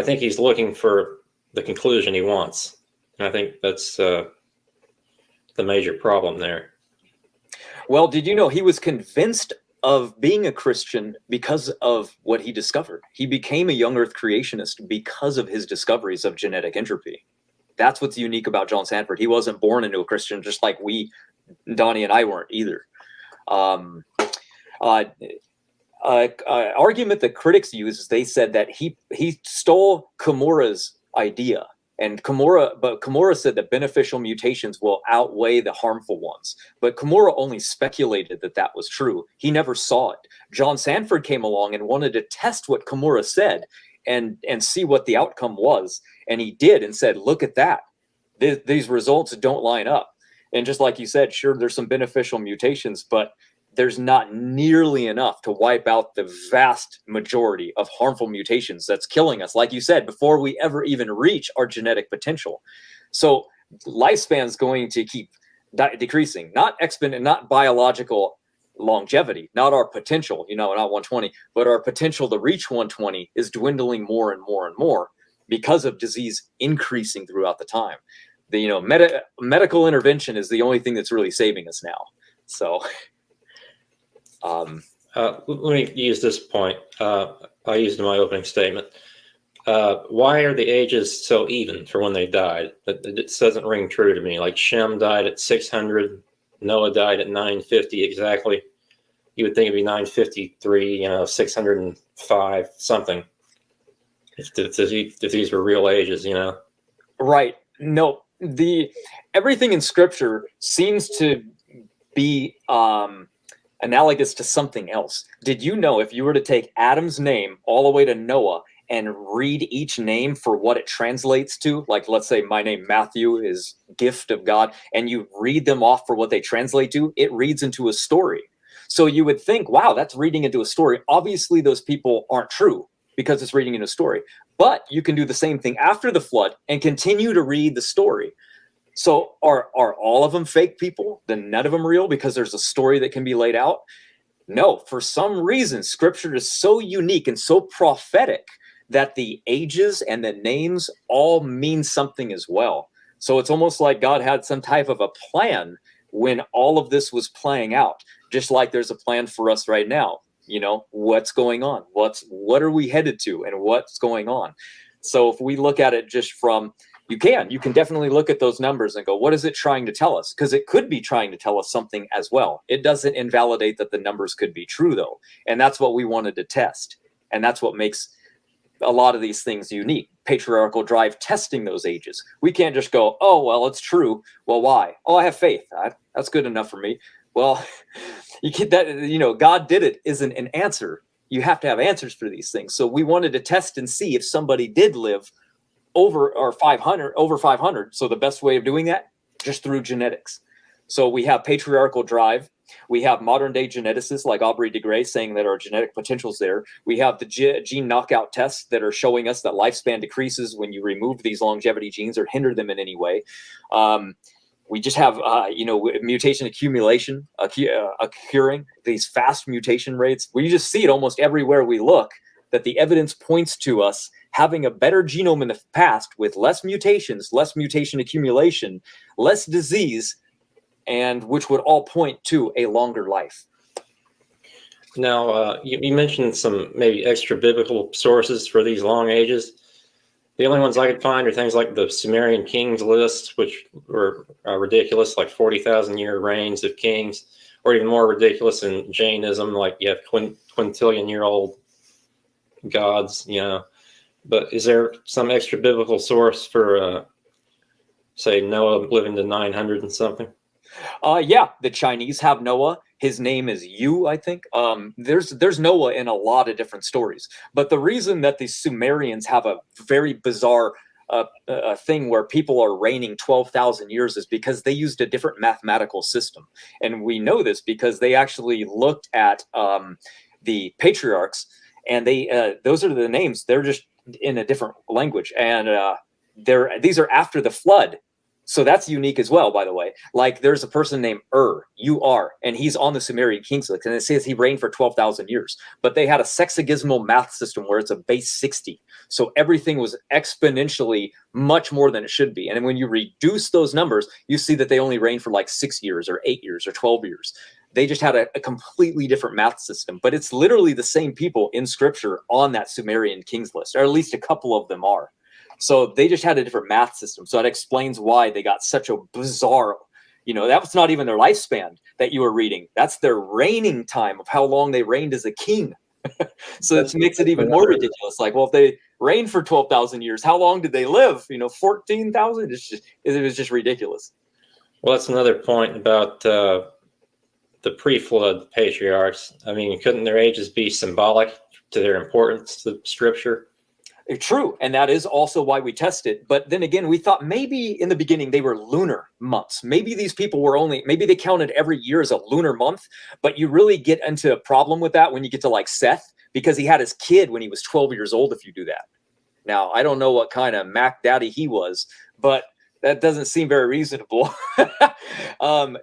think he's looking for the conclusion he wants, and I think that's the major problem there. Well, did you know he was convinced of being a Christian because of what he discovered? He became a young Earth creationist because of his discoveries of genetic entropy. That's what's unique about John Sanford. He wasn't born into a Christian, just like Donnie and I weren't either. argument that critics use is they said that he stole Kimura's idea. And Kimura said that beneficial mutations will outweigh the harmful ones. But Kimura only speculated that that was true. He never saw it. John Sanford came along and wanted to test what Kimura said and see what the outcome was. And he did, and said, look at that. These results don't line up. And just like you said, sure, there's some beneficial mutations, but there's not nearly enough to wipe out the vast majority of harmful mutations that's killing us, like you said, before we ever even reach our genetic potential. So lifespan's going to keep decreasing, not biological longevity, not our potential, not 120, but our potential to reach 120 is dwindling more and more and more because of disease increasing throughout the time. The medical intervention is the only thing that's really saving us now. So let me use this point. I used in my opening statement. Why are the ages so even for when they died? It doesn't ring true to me. Like Shem died at 600, Noah died at 950 exactly. You would think it'd be 953, 605 something. If these were real ages, Right. No, everything in Scripture seems to be analogous to something else. Did you know if you were to take Adam's name all the way to Noah and read each name for what it translates to, like let's say my name Matthew is gift of God, and you read them off for what they translate to, it reads into a story. So you would think, wow, that's reading into a story. Obviously those people aren't true because it's reading into a story. But you can do the same thing after the flood and continue to read the story. So are all of them fake people? Then none of them real because there's a story that can be laid out? No, for some reason, Scripture is so unique and so prophetic that the ages and the names all mean something as well. So it's almost like God had some type of a plan when all of this was playing out, just like there's a plan for us right now. What's going on? What are we headed to, and what's going on? So if we look at it just from, you can definitely look at those numbers and go, what is it trying to tell us? Because it could be trying to tell us something as well. It doesn't invalidate that the numbers could be true, though. And that's what we wanted to test. And that's what makes a lot of these things unique. Patriarchal drive testing those ages. We can't just go, oh, well, it's true. Well, why? Oh, I have faith. That's good enough for me. Well, you get that, God did it isn't an answer. You have to have answers for these things. So we wanted to test and see if somebody did live over 500. So the best way of doing that, just through genetics. So we have patriarchal drive. We have modern day geneticists like Aubrey de Grey saying that our genetic potential's there. We have the gene knockout tests that are showing us that lifespan decreases when you remove these longevity genes or hinder them in any way. We just have, mutation accumulation, occurring, these fast mutation rates. We just see it almost everywhere we look, that the evidence points to us having a better genome in the past with less mutations, less mutation accumulation, less disease, and which would all point to a longer life. Now, you mentioned some maybe extra biblical sources for these long ages. The only ones I could find are things like the Sumerian kings list, which were ridiculous, like 40,000 year reigns of kings, or even more ridiculous in Jainism, like you have quintillion year old gods, But is there some extra biblical source for, say, Noah living to 900 and something? Yeah, the Chinese have Noah. His name is Yu, I think. There's Noah in a lot of different stories. But the reason that the Sumerians have a very bizarre thing where people are reigning 12,000 years is because they used a different mathematical system. And we know this because they actually looked at the patriarchs, and those are the names. They're just in a different language. And these are after the flood. So that's unique as well, by the way. Like there's a person named U-R, and he's on the Sumerian kings list, and it says he reigned for 12,000 years. But they had a sexagesmal math system where it's a base 60. So everything was exponentially much more than it should be. And when you reduce those numbers, you see that they only reigned for like 6 years or 8 years or 12 years. They just had a completely different math system. But it's literally the same people in Scripture on that Sumerian kings list, or at least a couple of them are. So they just had a different math system. So that explains why they got such a bizarre, that was not even their lifespan that you were reading. That's their reigning time of how long they reigned as a king. So it makes it even more ridiculous. Like, well, if they reigned for 12,000 years, how long did they live? 14,000. It was just ridiculous. Well, that's another point about the pre-flood patriarchs. I mean, couldn't their ages be symbolic to their importance to Scripture? True, and that is also why we test it. But then again, we thought maybe in the beginning they were lunar months. Maybe these people were maybe they counted every year as a lunar month. But you really get into a problem with that when you get to like Seth, because he had his kid when he was 12 years old, if you do that. Now, I don't know what kind of Mac daddy he was, but that doesn't seem very reasonable.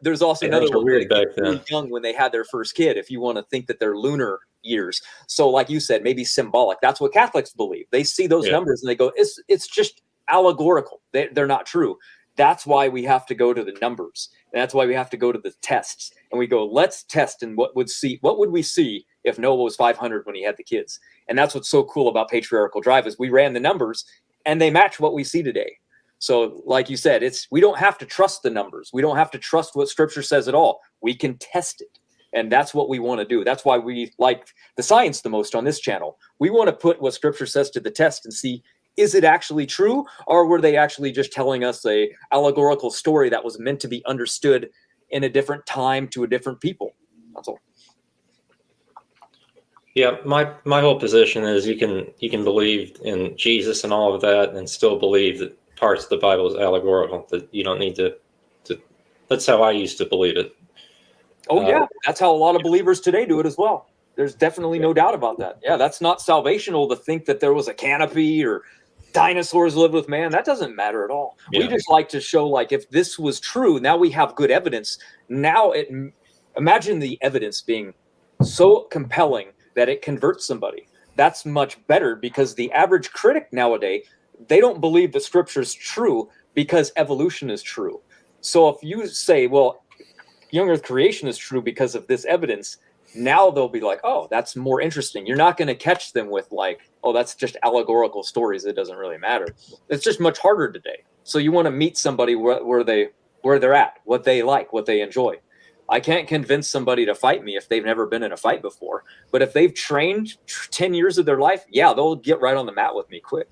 There's also another one weird back then. Really young when they had their first kid, if you want to think that they're lunar years. So like you said, maybe symbolic. That's what Catholics believe. They see those numbers and they go, it's just allegorical. They're not true. That's why we have to go to the numbers. And that's why we have to go to the tests. And we go, let's test and what would we see if Noah was 500 when he had the kids? And that's what's so cool about Patriarchal Drive is we ran the numbers and they match what we see today. So like you said, we don't have to trust the numbers. We don't have to trust what Scripture says at all. We can test it. And that's what we want to do. That's why we like the science the most on this channel. We want to put what Scripture says to the test and see, is it actually true? Or were they actually just telling us a allegorical story that was meant to be understood in a different time to a different people? That's all. Yeah, my whole position is you can believe in Jesus and all of that and still believe that parts of the Bible is allegorical, that you don't need to that's how I used to believe it. Oh yeah, that's how a lot of believers today do it as well. There's definitely no doubt about that. Yeah, that's not salvational to think that there was a canopy or dinosaurs lived with man. That doesn't matter at all. Yeah. We just like to show, like, if this was true, now we have good evidence. Now imagine the evidence being so compelling that it converts somebody. That's much better, because the average critic nowadays, they don't believe that Scripture is true because evolution is true. So if you say, well, young earth creation is true because of this evidence, now they'll be like, oh, that's more interesting. You're not going to catch them with like, oh, that's just allegorical stories. It doesn't really matter. It's just much harder today. So you want to meet somebody where they're at, what they like, what they enjoy. I can't convince somebody to fight me if they've never been in a fight before. But if they've trained 10 years of their life, yeah, they'll get right on the mat with me quick.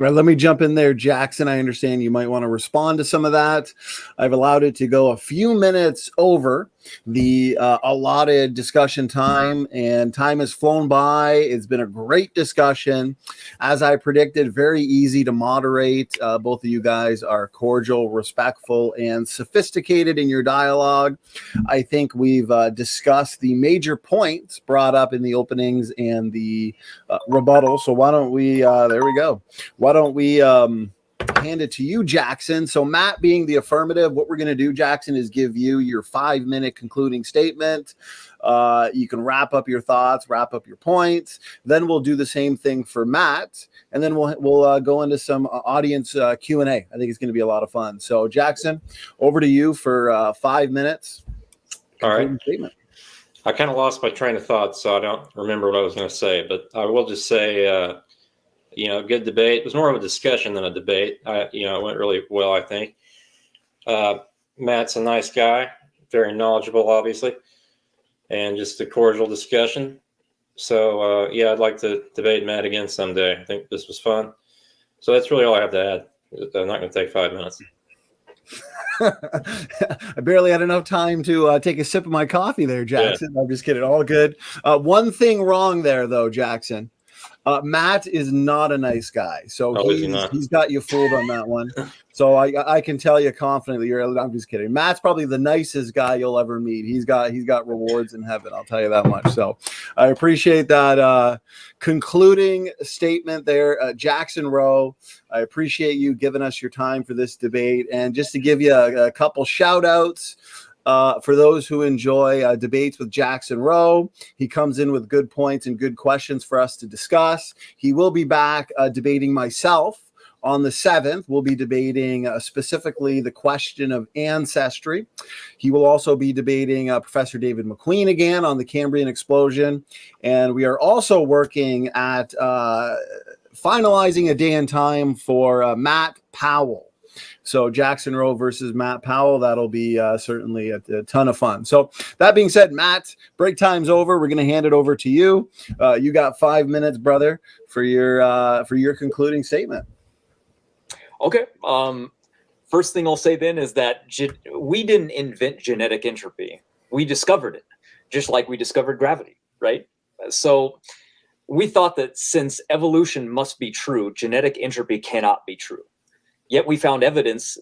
Right, let me jump in there, Jackson. I understand you might want to respond to some of that. I've allowed it to go a few minutes over the allotted discussion time, and time has flown by. It's been a great discussion. As I predicted, very easy to moderate. Both of you guys are cordial, respectful, and sophisticated in your dialogue. I think we've discussed the major points brought up in the openings and the rebuttal. So why don't we, there we go. Why don't we hand it to you, Jackson? So Matt being the affirmative, what we're going to do, Jackson, is give you your 5-minute concluding statement. You can wrap up your thoughts, wrap up your points. Then we'll do the same thing for Matt, and then we'll go into some audience Q&A. I think it's going to be a lot of fun. So Jackson, over to you for 5 minutes. All right. Statement. I kind of lost my train of thought, so I don't remember what I was going to say, but I will just say, good debate. It was more of a discussion than a debate. It went really well, I think. Matt's a nice guy, very knowledgeable, obviously, and just a cordial discussion. So, I'd like to debate Matt again someday. I think this was fun. So that's really all I have to add. I'm not going to take 5 minutes. I barely had enough time to take a sip of my coffee there, Jackson. Yeah. I'm just kidding. All good. One thing wrong there, though, Jackson. Matt is not a nice guy, so he's got you fooled on that one. So I can tell you confidently, I'm just kidding. Matt's probably the nicest guy you'll ever meet. He's got rewards in heaven, I'll tell you that much. So I appreciate that concluding statement there, Jackson Roe. I appreciate you giving us your time for this debate, and just to give you a couple shout outs. For those who enjoy debates with Jackson Roe, he comes in with good points and good questions for us to discuss. He will be back debating myself on the 7th. We'll be debating specifically the question of ancestry. He will also be debating Professor David McQueen again on the Cambrian explosion. And we are also working at finalizing a day and time for Matt Powell. So Jackson Roe versus Matt Powell, that'll be certainly a ton of fun. So that being said, Matt, break time's over. We're going to hand it over to you. You got 5 minutes, brother, for your concluding statement. Okay. First thing I'll say then is that we didn't invent genetic entropy. We discovered it, just like we discovered gravity, right? So we thought that since evolution must be true, genetic entropy cannot be true. Yet we found evidence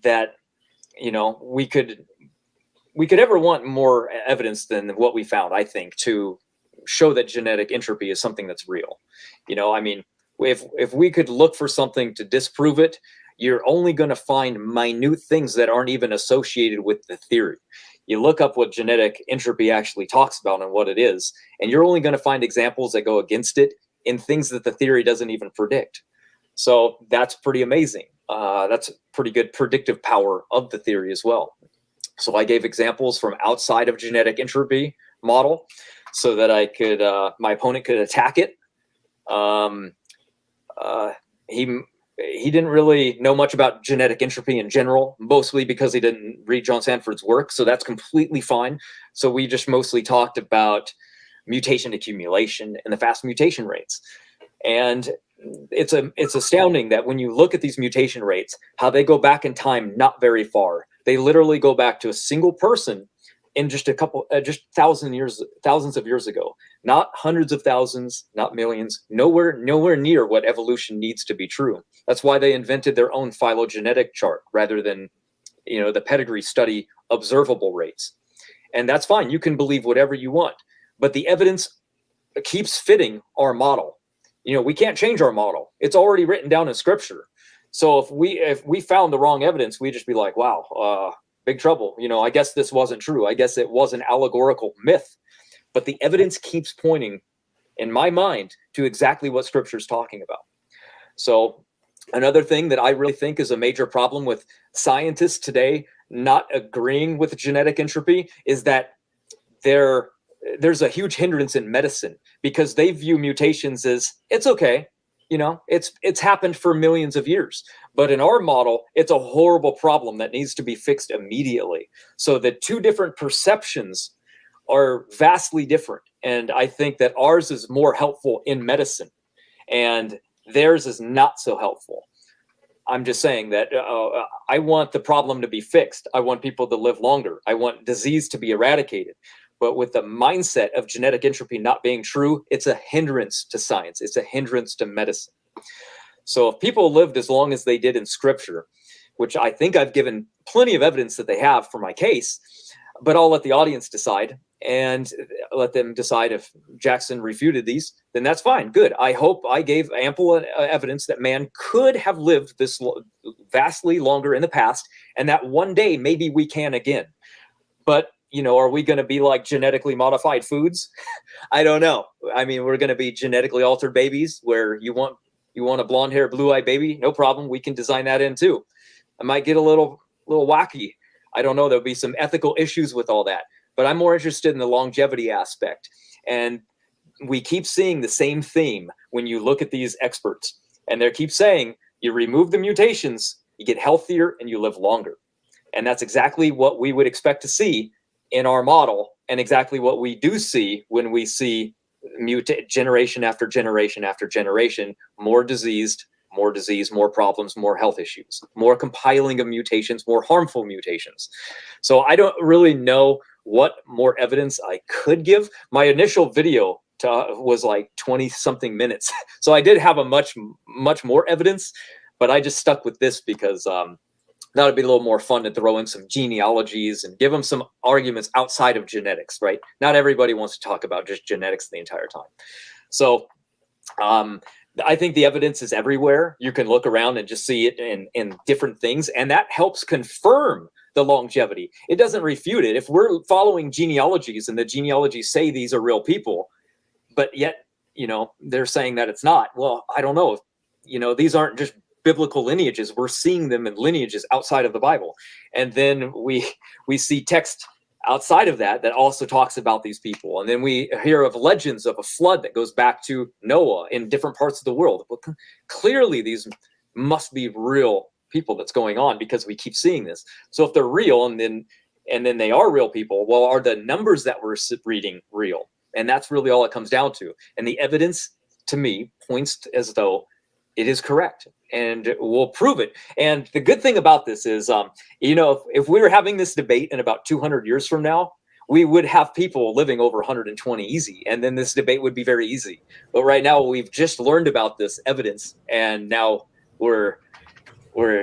that, we could ever want more evidence than what we found, I think, to show that genetic entropy is something that's real. If we could look for something to disprove it, you're only going to find minute things that aren't even associated with the theory. You look up what genetic entropy actually talks about and what it is, and you're only going to find examples that go against it in things that the theory doesn't even predict. So that's pretty amazing. That's pretty good predictive power of the theory as well. So I gave examples from outside of genetic entropy model so that I could, my opponent could attack it. He didn't really know much about genetic entropy in general, mostly because he didn't read John Sanford's work. So that's completely fine. So we just mostly talked about mutation accumulation and the fast mutation rates. And it's astounding that when you look at these mutation rates, how they go back in time, not very far. They literally go back to a single person in just thousands of years ago, not hundreds of thousands, not millions, nowhere near what evolution needs to be true. That's why they invented their own phylogenetic chart rather than, the pedigree study observable rates. And that's fine. You can believe whatever you want, but the evidence keeps fitting our model. We can't change our model. It's already written down in scripture. So if we found the wrong evidence, we'd just be like, wow, big trouble. I guess this wasn't true. I guess it was an allegorical myth. But the evidence keeps pointing, in my mind, to exactly what scripture is talking about. So another thing that I really think is a major problem with scientists today not agreeing with genetic entropy is that there's a huge hindrance in medicine because they view mutations as it's okay. It's happened for millions of years. But in our model, it's a horrible problem that needs to be fixed immediately. So the two different perceptions are vastly different. And I think that ours is more helpful in medicine and theirs is not so helpful. I'm just saying that I want the problem to be fixed. I want people to live longer. I want disease to be eradicated. But with the mindset of genetic entropy not being true, it's a hindrance to science. It's a hindrance to medicine. So if people lived as long as they did in scripture, which I think I've given plenty of evidence that they have for my case, but I'll let the audience decide and let them decide if Jackson refuted these, then that's fine. Good. I hope I gave ample evidence that man could have lived this vastly longer in the past and that one day maybe we can again. But are we going to be like genetically modified foods? I don't know. I mean, we're going to be genetically altered babies where you want a blonde hair, blue eyed baby. No problem. We can design that in too. I might get a little wacky. I don't know. There'll be some ethical issues with all that, but I'm more interested in the longevity aspect. And we keep seeing the same theme when you look at these experts and they keep saying you remove the mutations, you get healthier and you live longer. And that's exactly what we would expect to see in our model and exactly what we do see when we see generation after generation after generation, more disease, more problems, more health issues, more compiling of mutations, more harmful mutations. So I don't really know what more evidence I could give. My initial video was like 20 something minutes. So I did have a much more evidence, but I just stuck with this because that would be a little more fun to throw in some genealogies and give them some arguments outside of genetics, right? Not everybody wants to talk about just genetics the entire time. So I think the evidence is everywhere. You can look around and just see it in different things, and that helps confirm the longevity. It doesn't refute it. If we're following genealogies and the genealogies say these are real people, but yet, they're saying that it's not, well, I don't know. These aren't just biblical lineages. We're seeing them in lineages outside of the Bible. And then we see text outside of that also talks about these people. And then we hear of legends of a flood that goes back to Noah in different parts of the world. But clearly these must be real people that's going on, because we keep seeing this. So if they're real, and then they are real people, well, are the numbers that we're reading real? And that's really all it comes down to. And the evidence, to me, points as though it is correct, and we'll prove it. And the good thing about this is, if we were having this debate in about 200 years from now, we would have people living over 120 easy, and then this debate would be very easy. But right now, we've just learned about this evidence, and now we're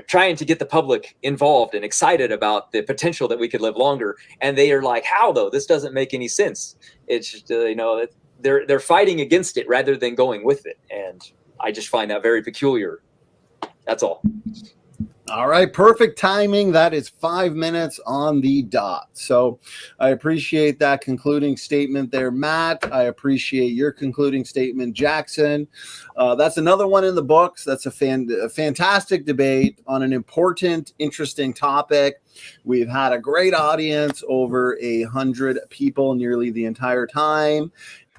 trying to get the public involved and excited about the potential that we could live longer. And they are like, how though? This doesn't make any sense. It's just, they're fighting against it rather than going with it. And I just find that very peculiar. That's all. All right, perfect timing. That is 5 minutes on the dot. So I appreciate that concluding statement there, Matt. I appreciate your concluding statement, Jackson. That's another one in the books. That's a fantastic debate on an important, interesting topic. We've had a great audience, over 100 people nearly the entire time.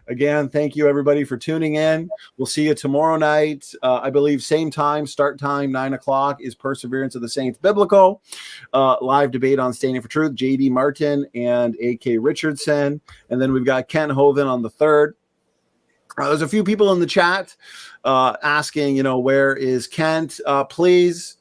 Again, thank you, everybody, for tuning in. We'll see you tomorrow night. I believe same time, start time, 9 o'clock, is Perseverance of the Saints Biblical. Live debate on Standing for Truth, J.D. Martin and A.K. Richardson. And then we've got Ken Hovind on the 3rd. There's a few people in the chat asking, where is Kent? Please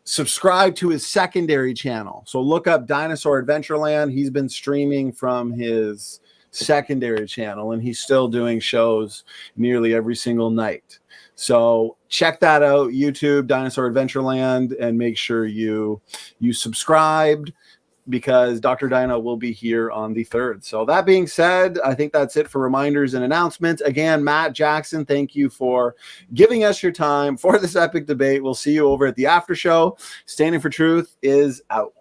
subscribe to his secondary channel. So look up Dinosaur Adventureland. He's been streaming from his secondary channel, and he's still doing shows nearly every single night. So check that out, YouTube, Dinosaur Adventureland, and make sure you subscribed, because Dr. Dino will be here on the 3rd. So that being said, I think that's it for reminders and announcements. Again, Matt, Jackson, thank you for giving us your time for this epic debate. We'll see you over at the after show. Standing for Truth is out.